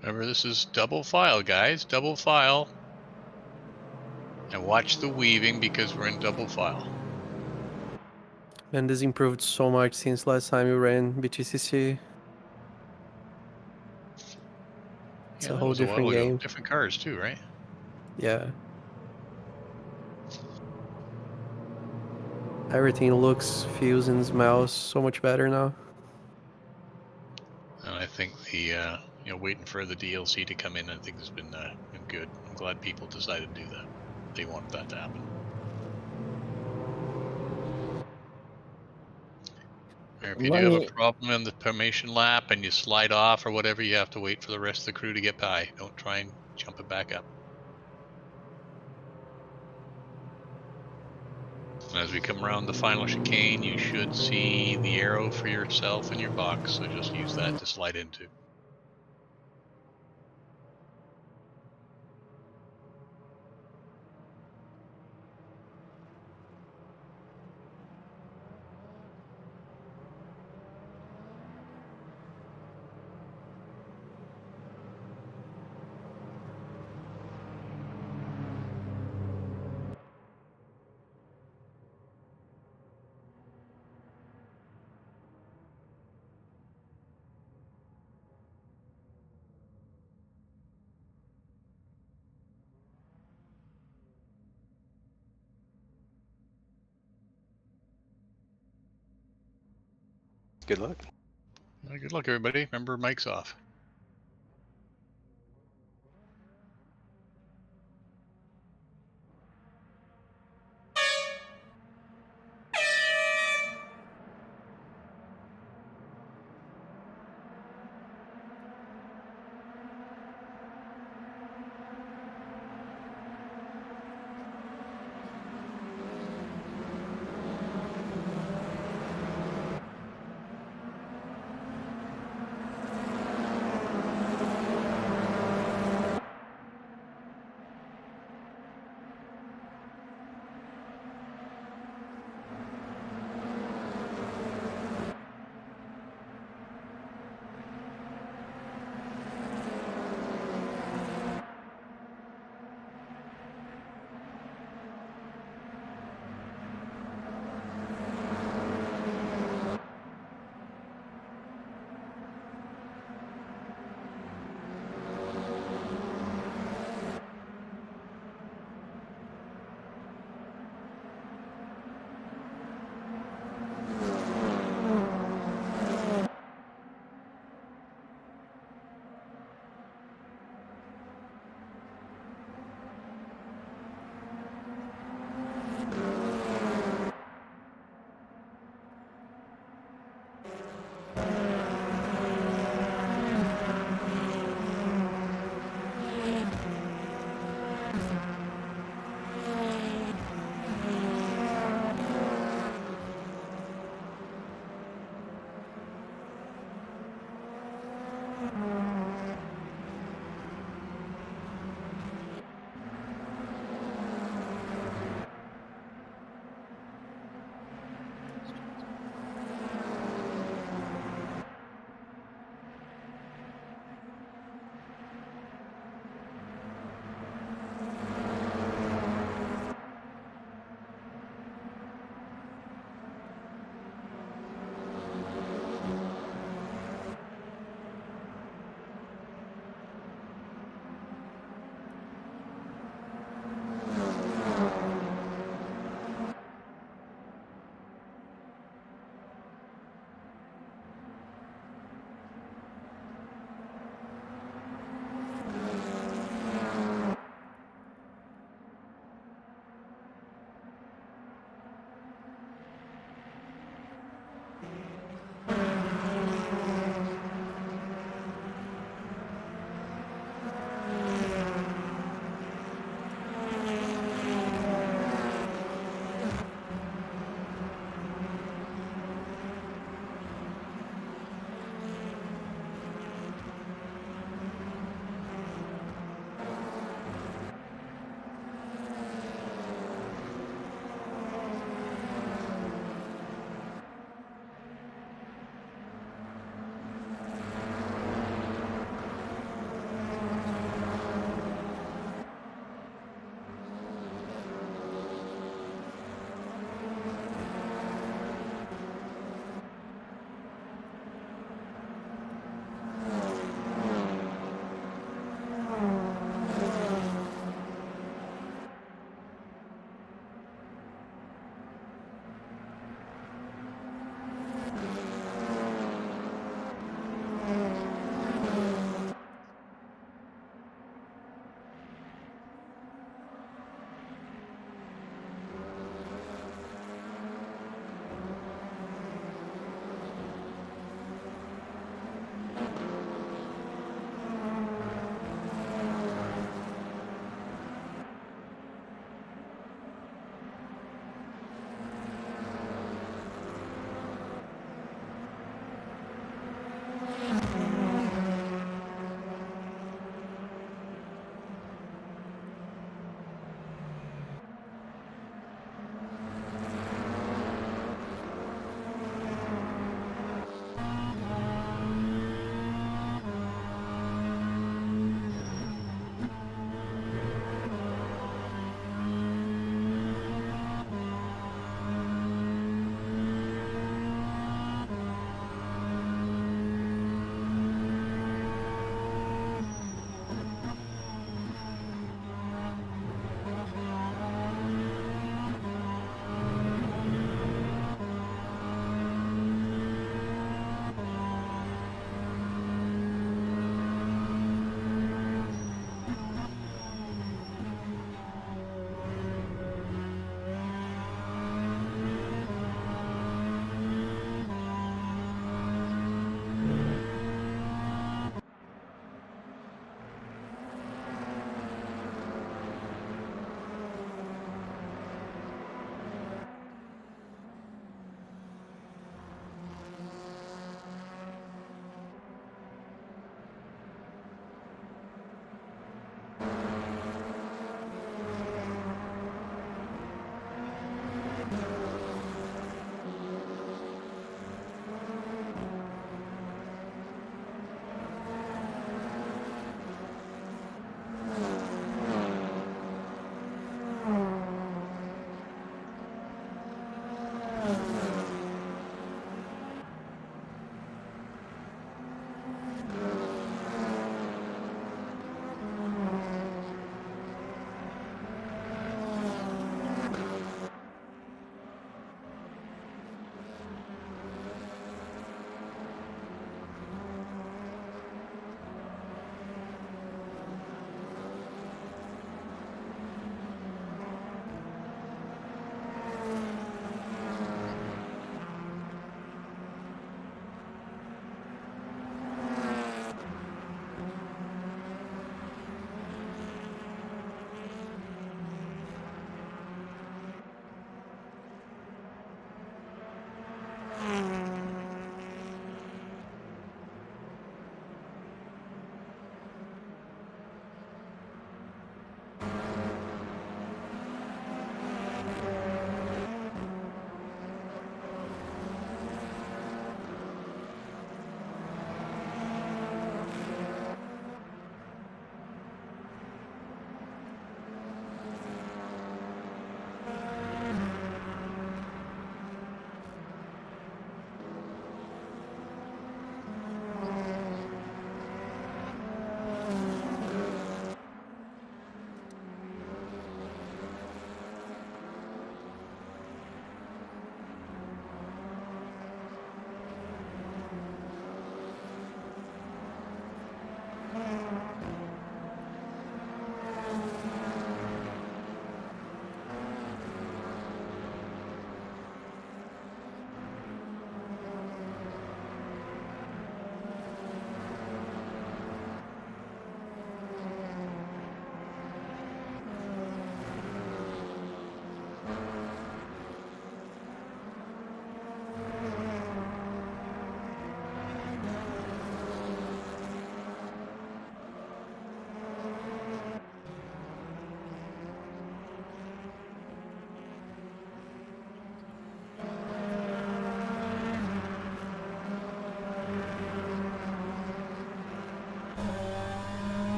Remember, this is double file, guys. Double file. And watch the weaving because we're in double file. And this improved so much since last time you ran BTCC. It's Yeah, a that whole was a different while ago. game. Different cars too, right? Yeah. Everything looks, feels, and smells so much better now. And I think the waiting for the DLC to come in, I think has been good. I'm glad people decided to do that. They wanted that to happen. Or if you do have a problem in the formation lap and you slide off or whatever, you have to wait for the rest of the crew to get by. Don't try and jump it back up. As we come around the final chicane, you should see the arrow for yourself in your box, so just use that to slide into. Good luck. Well, good luck, everybody. Remember, mic's off.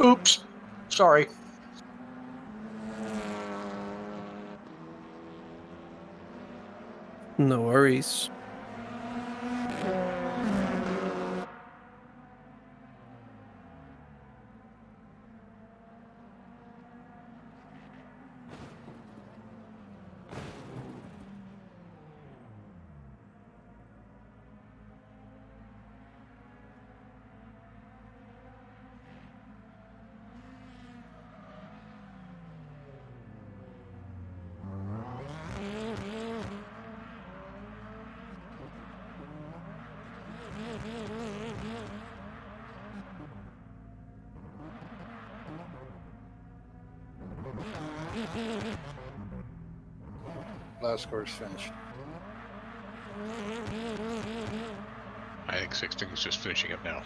Oops. Sorry. No worries. Last course finished. I think 16 is just finishing up now.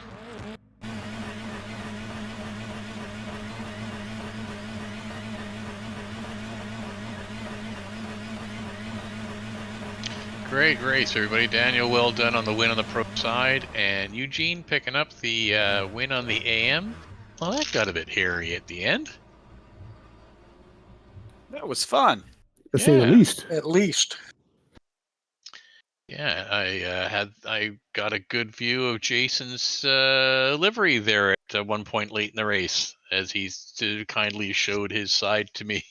Great race, everybody. Daniel, well done on the win on the pro side, and Eugene picking up the win on the AM. Well, that got a bit hairy at the end. That was fun. To say the least. At least. Yeah, I got a good view of Jason's livery there at one point late in the race, as he kindly showed his side to me.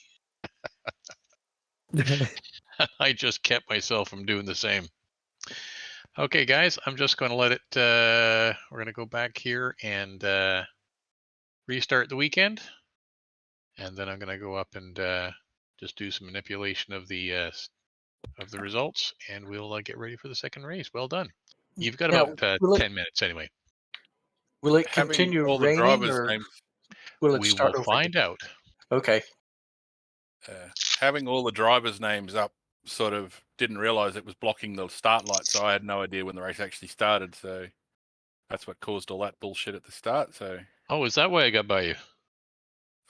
I just kept myself from doing the same. Okay, guys, I'm just going to let it. We're going to go back here and restart the weekend, and then I'm going to go up and just do some manipulation of the results, and we'll get ready for the second race. Well done. You've got Now, about 10 minutes anyway. Will it Having continue all the raining, drivers' or names, will it We start will over find again? out. Okay. having all the drivers' names up sort of didn't realize it was blocking the start light, so I had no idea when the race actually started. So that's what caused all that bullshit at the start. So Oh, is that why I got by you?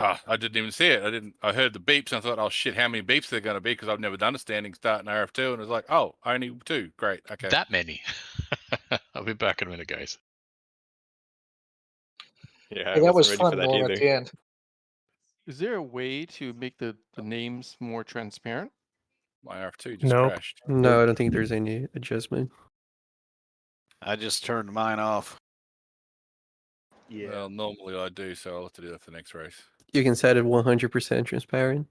I didn't even see it. I heard the beeps and I thought, oh shit, how many beeps are there going to be? Because I've never done a standing start in RF2, and it was like, oh, only 2. Great, okay. That many. I'll be back in a minute, guys. Yeah, Hey, that was fun going at the end. Is there a way to make the names more transparent? My RF2 just Nope. crashed. No, I don't think there's any adjustment. I just turned mine off. Yeah. Well, normally I do, so I'll have to do that for the next race. You can set it 100% transparent.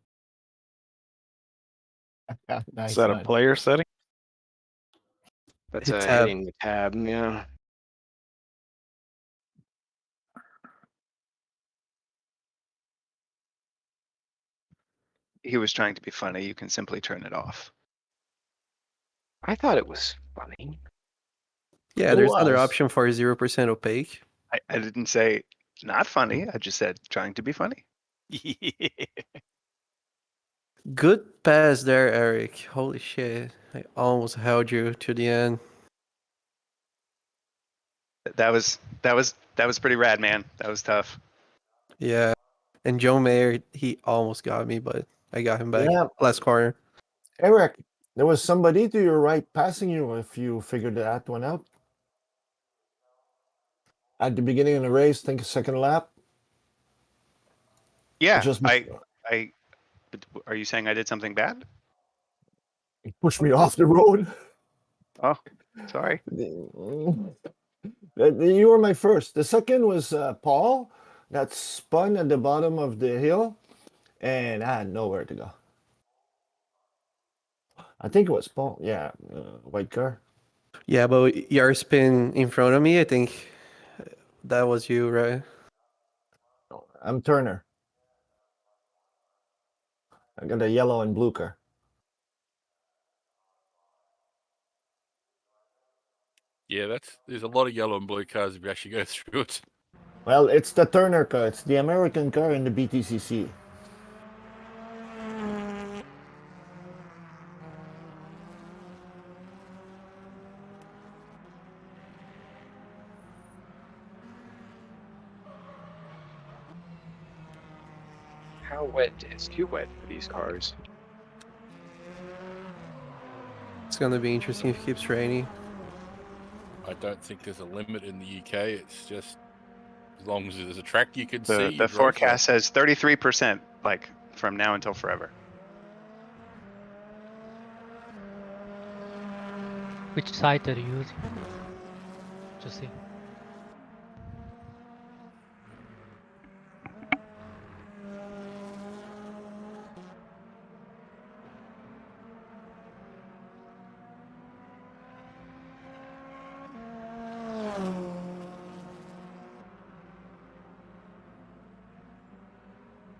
Nice, Is that a man. player setting? That's Hit tab. hitting the tab, yeah. He was trying to be funny. You can simply turn it off. I thought it was funny. Yeah, there's another option for 0% opaque. I didn't say not funny. I just said trying to be funny. Good pass there, Eric. Holy shit. I almost held you to the end. That was pretty rad, man. That was tough. Yeah. And Joe Mayer, he almost got me, but I got him back. Yeah. Last corner. Eric, there was somebody to your right passing you if you figured that one out. At the beginning of the race, think a second lap. Yeah, Just are you saying I did something bad? push me off the road. Oh, sorry. You were my first. The second was Paul that spun at the bottom of the hill, and I had nowhere to go. I think it was Paul. Yeah, white car. Yeah, but your spin in front of me, I think that was you, right? I'm Turner. I got a yellow and blue car. Yeah, there's a lot of yellow and blue cars if you actually go through it. Well, it's the Turner car. It's the American car in the BTCC. How wet is too wet for these cars? It's gonna be interesting if it keeps raining. I don't think there's a limit in the UK. It's just as long as there's a track you can The see. you drive forecast says 33%, like from now until forever. Which site are you using? Just see.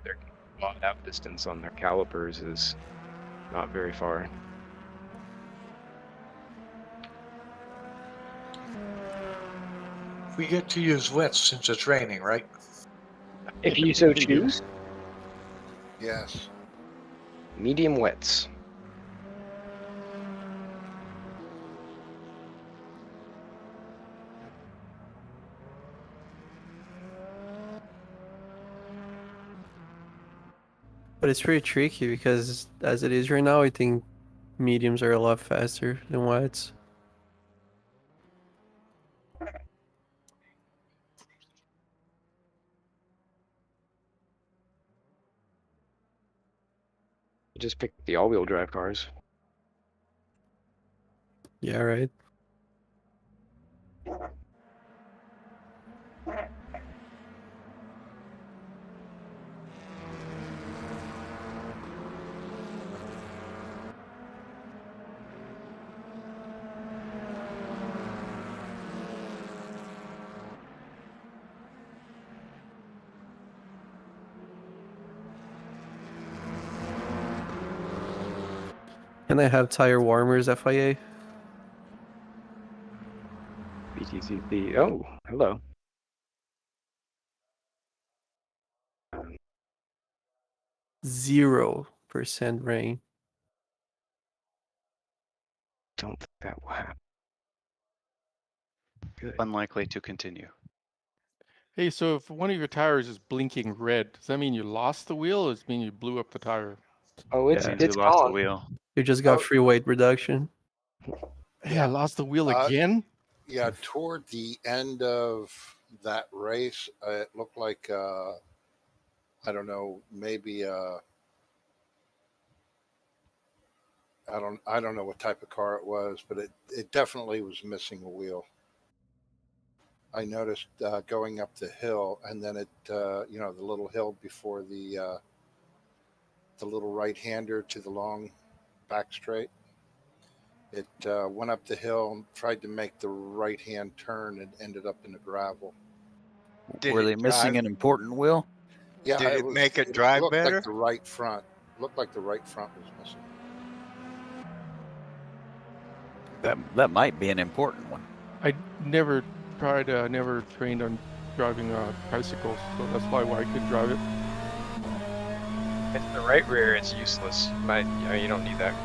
Their out distance on their calipers is not very far. We get to use wets since it's raining, right? If you so choose. Yes. Medium wets. But it's pretty tricky because as it is right now, I think mediums are a lot faster than wets. You just pick the all-wheel drive cars. Yeah, right. Can I have tire warmers, FIA? BTCC. Oh, hello. 0% rain. Don't think that will happen. Good. Unlikely to continue. Hey, so if one of your tires is blinking red, does that mean you lost the wheel, or does it mean you blew up the tire? Oh, It means you lost the wheel. You just got free weight reduction. Hey, I lost the wheel again? Yeah, toward the end of that race, it looked like, I don't know, maybe, I don't know what type of car it was, but it definitely was missing a wheel. I noticed going up the hill, and then it, the little hill before the little right-hander to the long back straight. It went up the hill and tried to make the right-hand turn and ended up in the gravel. Were they missing an important wheel? Yeah, Did it was, make it drive looked better? like the right front. Looked like the right front was missing. That might be an important one. I never never trained on driving bicycles, so that's probably why I couldn't drive it. If the right rear, it's useless. You don't need that.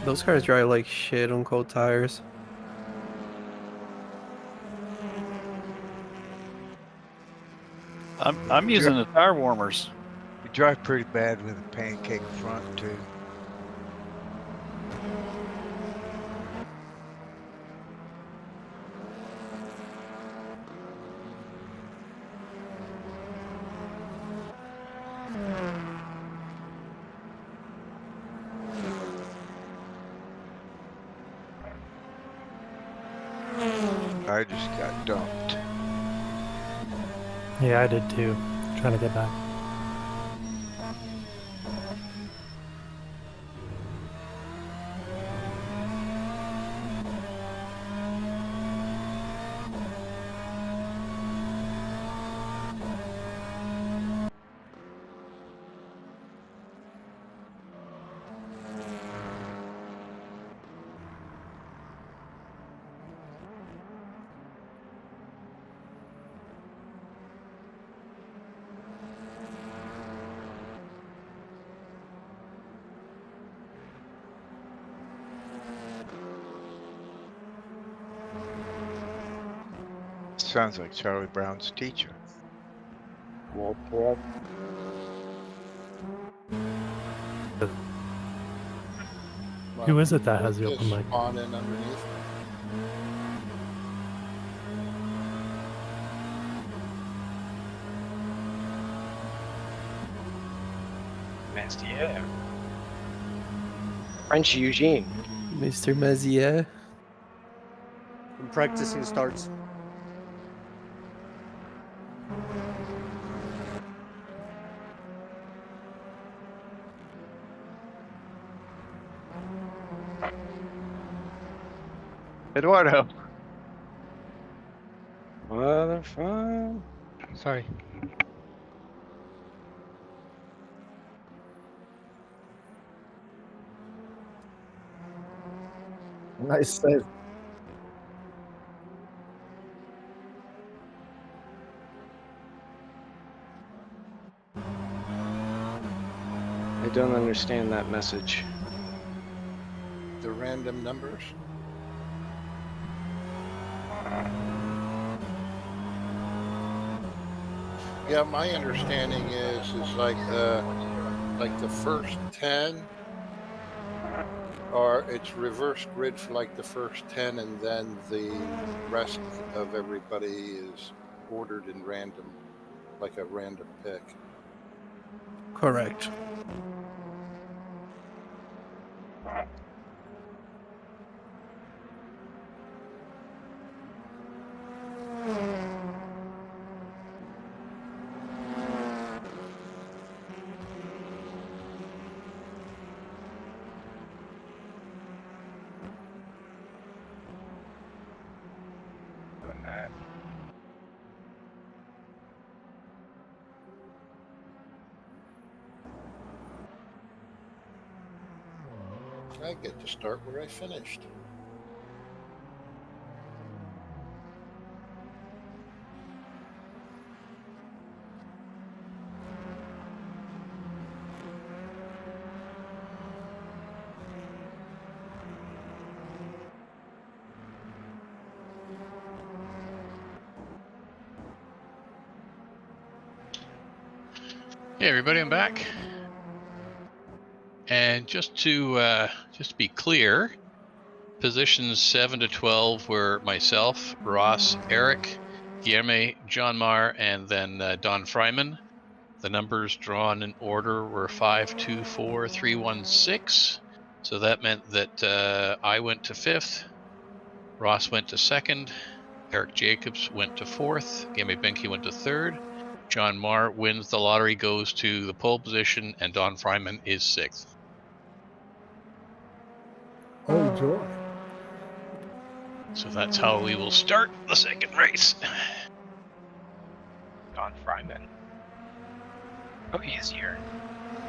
Those cars drive like shit on cold tires. I'm using the tire warmers. You drive pretty bad with a pancake front too. I just got dumped. Yeah, I did too. Trying to get back. Sounds like Charlie Brown's teacher. Who is it that has the Just open mic? spawn in underneath. Mastier. French Eugene. Mr. Mazier. When practicing starts. Eduardo. Motherfucker. Sorry. Nice save. I don't understand that message. The random numbers. Yeah, my understanding is like the first 10 or it's reverse grid for like the first 10 and then the rest of everybody is ordered in random, like a random pick. Correct. I get to start where I finished. Hey everybody, I'm back. And just to be clear, positions 7 to 12 were myself, Ross, Eric, Guillermo, John Marr, and then Don Fryman. The numbers drawn in order were 5, 2, 4, 3, 1, 6. So that meant that I went to 5th, Ross went to 2nd, Eric Jacobs went to 4th, Guillermo Benke went to 3rd, John Marr wins the lottery, goes to the pole position, and Don Fryman is 6th. Oh, joy. So that's how we will start the second race. Don Fryman. Oh, he's here.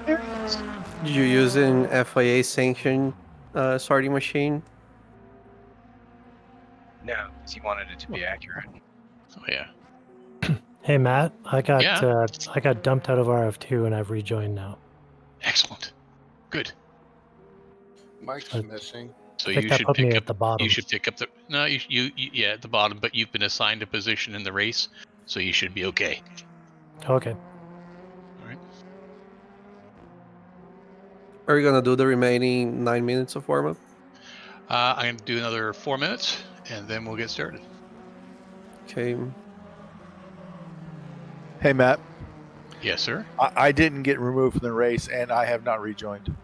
There he is. You're using FIA sanctioned sorting machine? No, because he wanted it to be accurate. Oh yeah. Hey Matt, I got Yeah? I got dumped out of RF2 and I've rejoined now. Excellent. Good. Mike's missing. So I think you that should put me pick at up the bottom. You should pick up the no. You yeah at the bottom, but you've been assigned a position in the race, so you should be okay. Okay. All right. Are you gonna do the remaining 9 minutes of warm up? I'm going to do another 4 minutes, and then we'll get started. Okay. Hey, Matt. Yes, sir. I didn't get removed from the race, and I have not rejoined.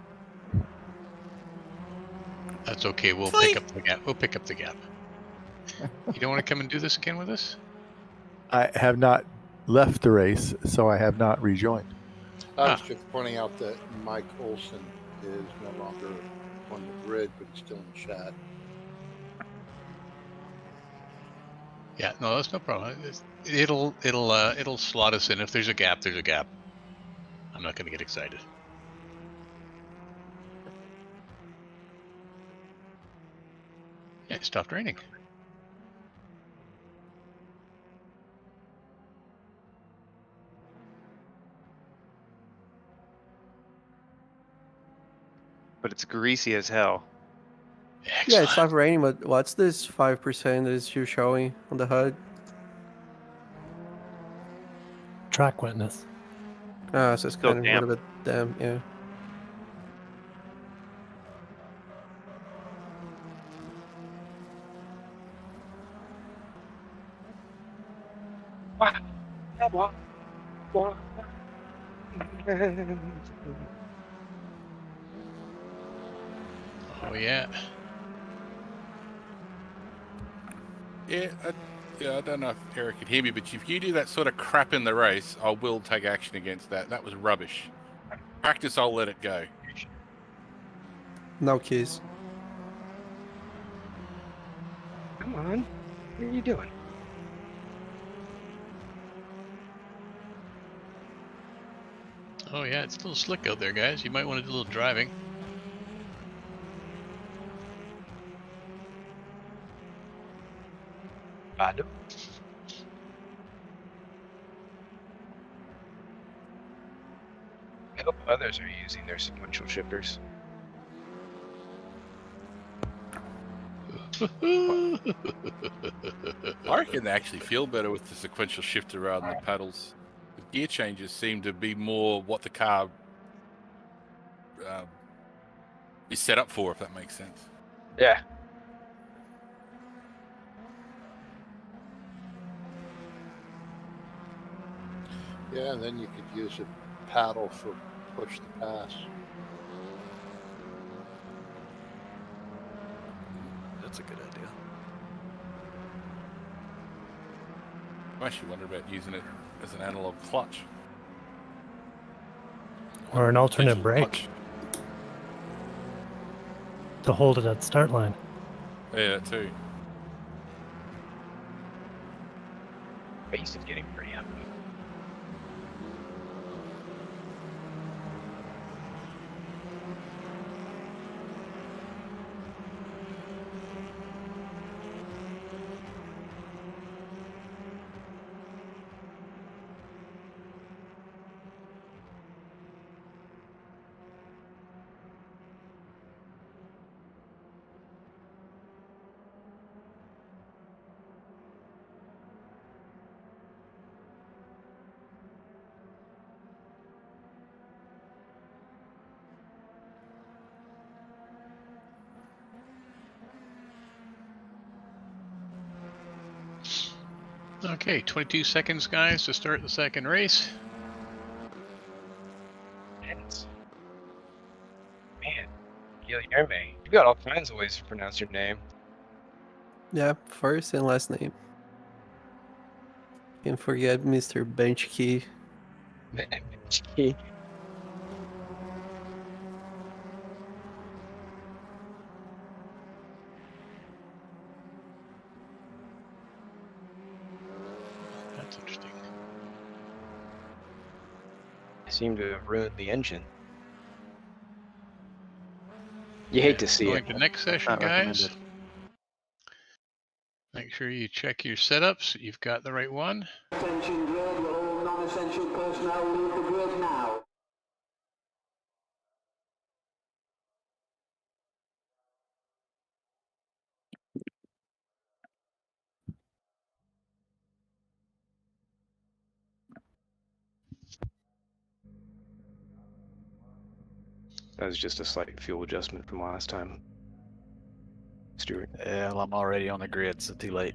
That's okay. We'll pick up the gap. We'll pick up the gap. You don't want to come and do this again with us? I have not left the race, so I have not rejoined. I was just pointing out that Mike Olson is no longer on the grid, but he's still in chat. Yeah, no, that's no problem. It'll slot us in. If there's a gap, there's a gap. I'm not going to get excited. Yeah, it stopped raining. But it's greasy as hell. Yeah, it's not raining, but what's this 5% that you're showing on the HUD? Track wetness. Ah, so it's Still kind of a damp. little bit damp, yeah. Oh yeah. Yeah, I don't know if Eric can hear me, but if you do that sort of crap in the race, I will take action against that. That was rubbish. Practice, I'll let it go. No keys. Come on. What are you doing? Oh yeah, it's a little slick out there, guys. You might want to do a little driving. Bad. I hope others are using their sequential shifters. I reckon they actually feel better with the sequential shifter rather than the paddles. The gear changes seem to be more what the car is set up for, if that makes sense. Yeah. Yeah, and then you could use a paddle for push to pass. That's a good idea. I actually wonder about using it as an analog clutch. Or an alternate Digital brake clutch. to hold it at start line. Yeah, that too. Base is getting pretty up. Okay, 22 seconds, guys, to start the second race. Man, Guilherme, you got all kinds of ways to pronounce your name. Yeah, first and last name. Can't forget Mr. Bench Key. Bench Key. That's interesting. Seem to have ruined the engine. You hate to see Going it. to next session, Not guys. recommended. Make sure you check your setups. You've got the right one. Attention grid, all non-essential personnel leave the grid now. That was just a slight fuel adjustment from last time. Stuart. Yeah, well, I'm already on the grid, so too late.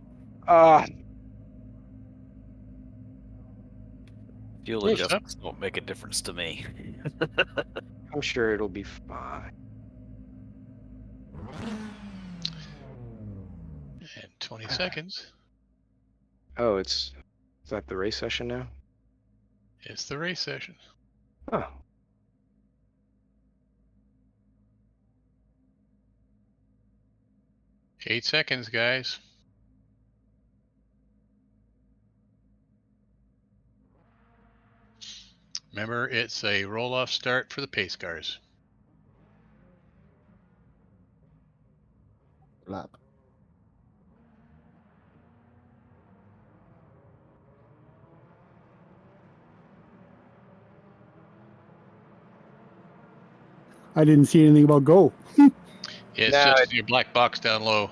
Fuel Yes. adjustments won't make a difference to me. I'm sure it'll be fine. And 20 seconds. Oh, is that the race session now? It's the race session. Oh. Eight seconds, guys. Remember, it's a roll-off start for the pace cars. Lap. I didn't see anything about go. It's No, just your black box down low.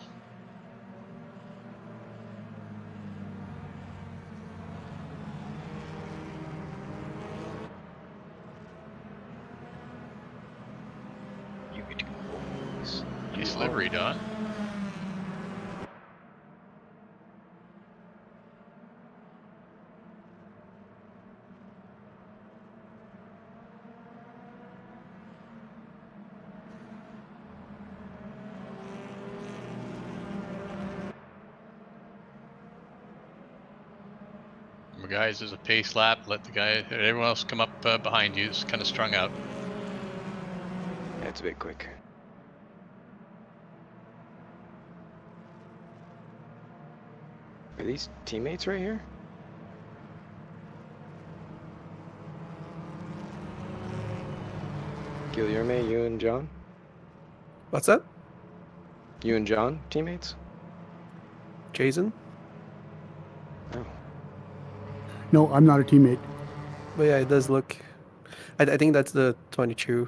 You get to go. Nice livery, Don. Guys, there's a pace lap. Let the guy, everyone else come up behind you. It's kind of strung out. Yeah, it's a bit quick. Are these teammates right here? Guillermo, you and John? What's that? You and John, teammates? Jason? Oh. No, I'm not a teammate. But yeah, it does look. I think that's the 22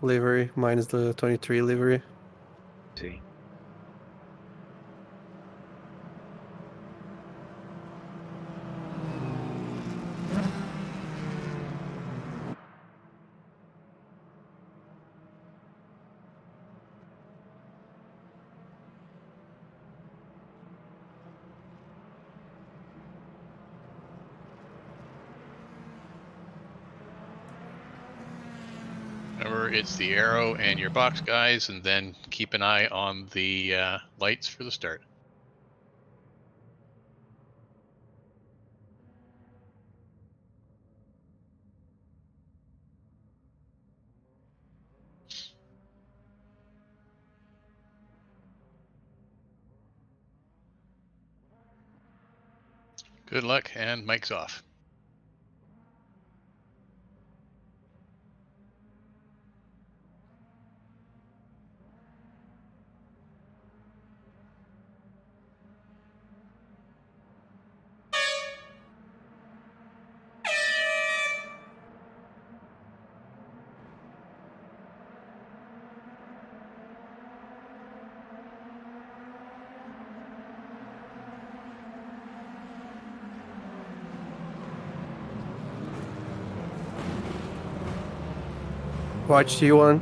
livery. Mine is the 23 livery. See. Remember, it's the arrow and your box guys, and then keep an eye on the lights for the start. Good luck, and mic's off. Watch T1.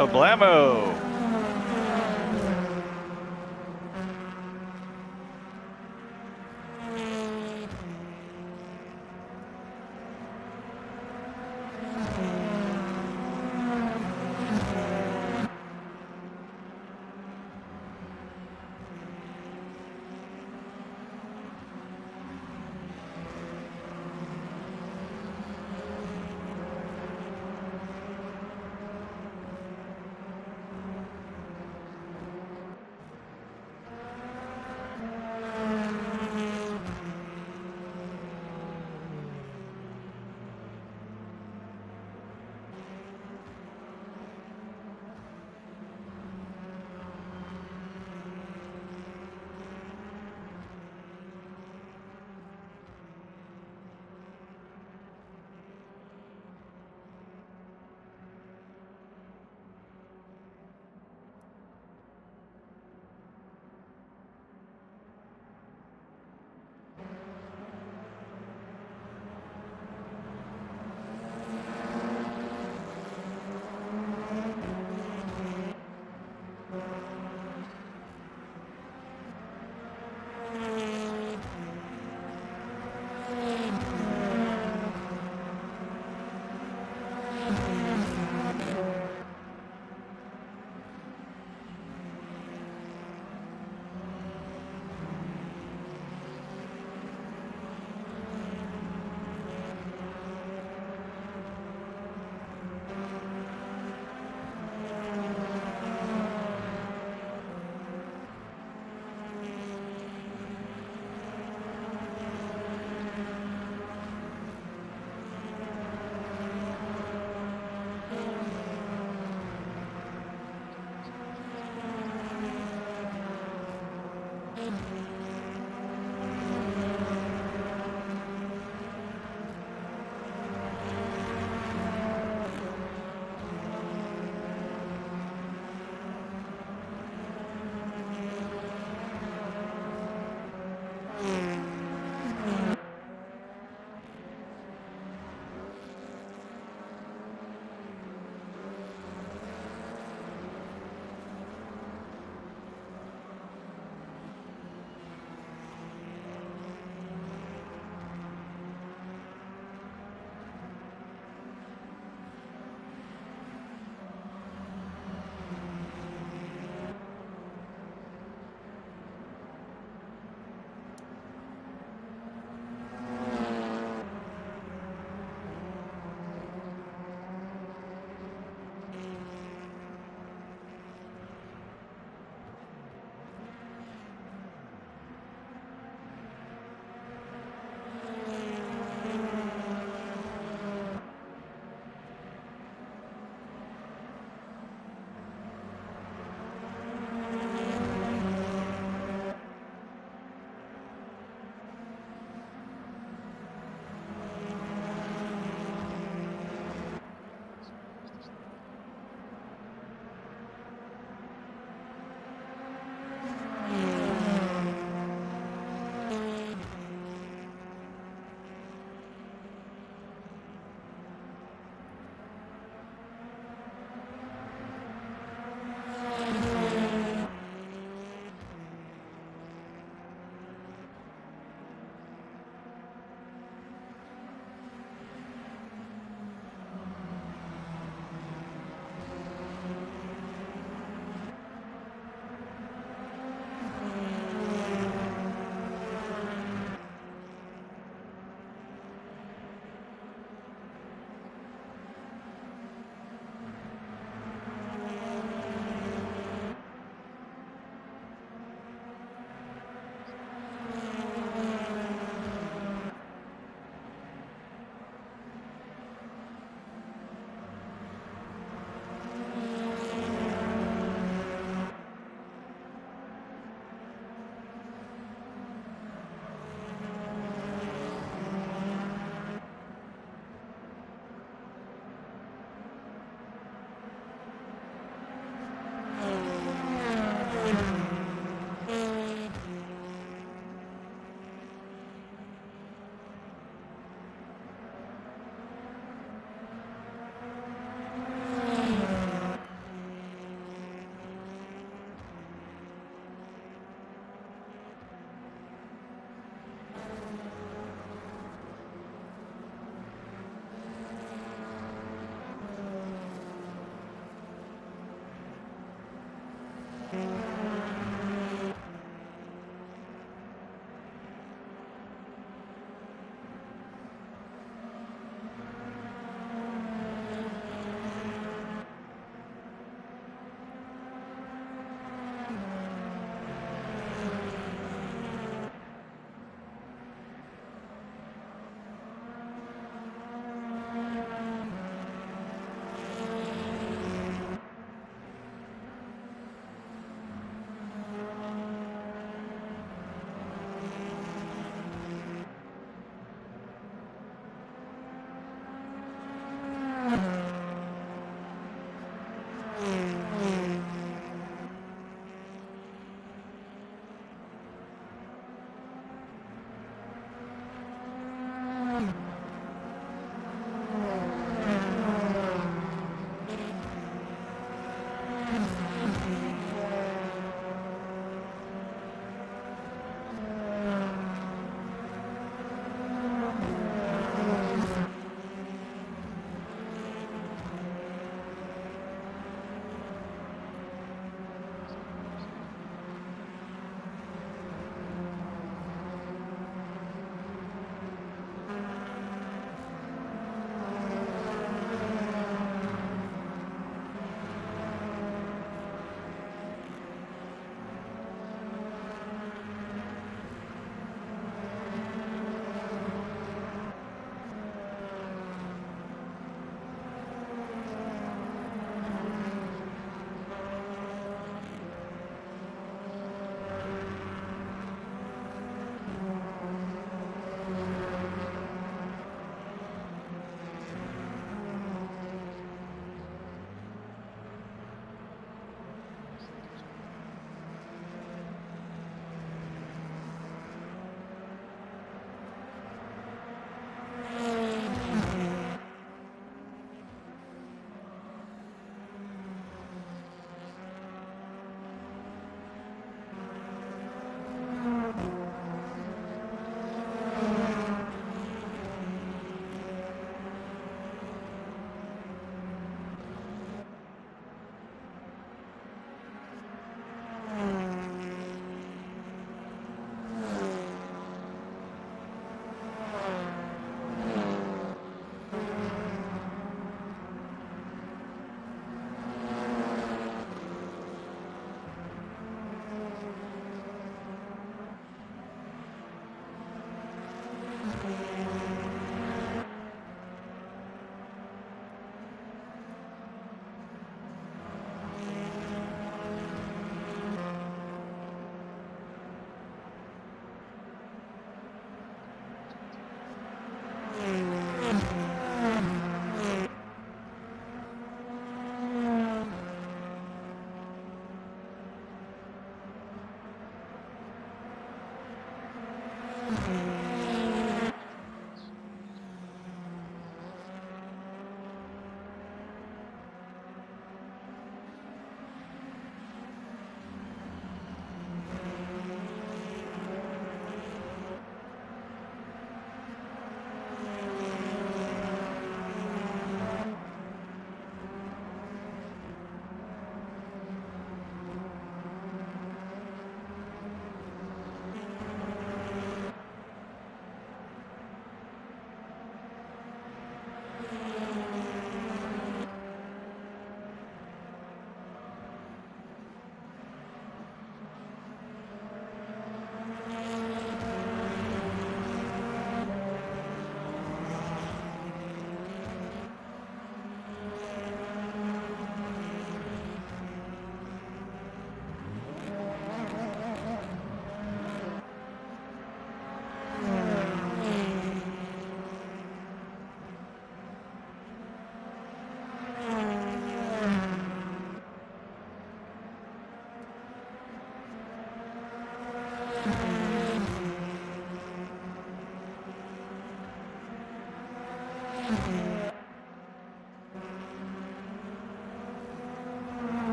Kablamo!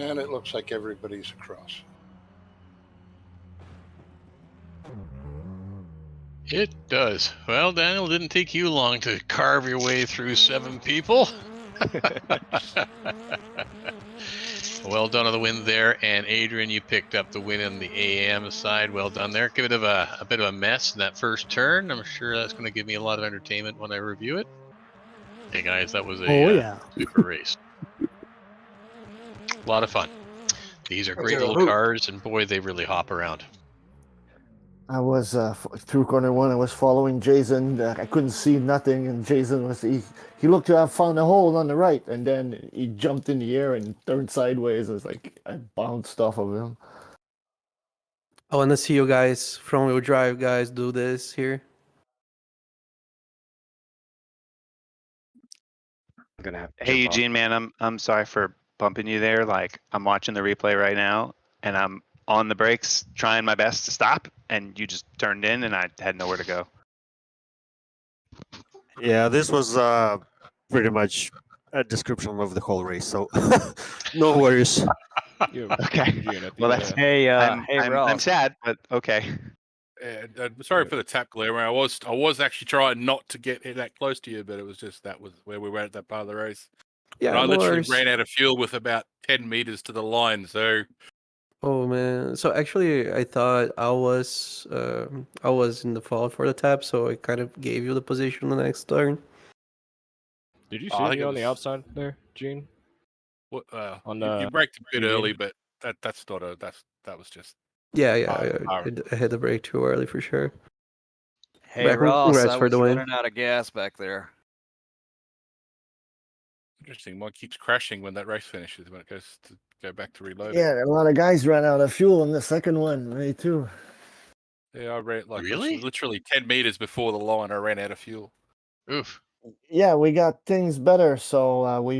And it looks like everybody's across. It does. Well, Daniel, didn't take you long to carve your way through 7 people. Well done on the win there, and Adrian, you picked up the win on the AM side. Well done there. Give it a bit of a mess in that first turn. I'm sure that's going to give me a lot of entertainment when I review it. Hey guys, that was a super race. A lot of fun. These are great little cars, and boy, they really hop around. I was through corner 1. I was following Jason. I couldn't see nothing, and Jason he looked to have found a hole on the right, and then he jumped in the air and turned sideways. It was like I bounced off of him. I want to see you guys front wheel drive guys do this here. I'm gonna have to Hey jump off. Eugene, man, I'm sorry for bumping you there. Like I'm watching the replay right now, and I'm on the brakes trying my best to stop, and you just turned in, and I had nowhere to go. Yeah, this was pretty much a description of the whole race, so no worries. Okay. Well, that's Hey, I'm sad, but okay. Sorry for the tap glare. I was actually trying not to get that close to you, but it was just that was where we were at that part of the race. Yeah, and I no literally worries. ran out of fuel with about 10 meters to the line. So Oh man, so actually I thought I was in the fault for the tap, so I kind of gave you the position the next turn. Did you I see think me it on the was- outside there, Gene? what, On you the braked a bit medium? early, but that's not a that was just Yeah, Alright. I hit the brake too early for sure. Hey But Ross, congrats I for was the win. running out of gas back there. interesting. Mine keeps crashing when that race finishes when it goes to go back to reload. Yeah, a lot of guys ran out of fuel in the second one. Me too. Yeah, I ran like Really? literally 10 meters before the line. I ran out of fuel. Oof. Yeah, we got things better, so we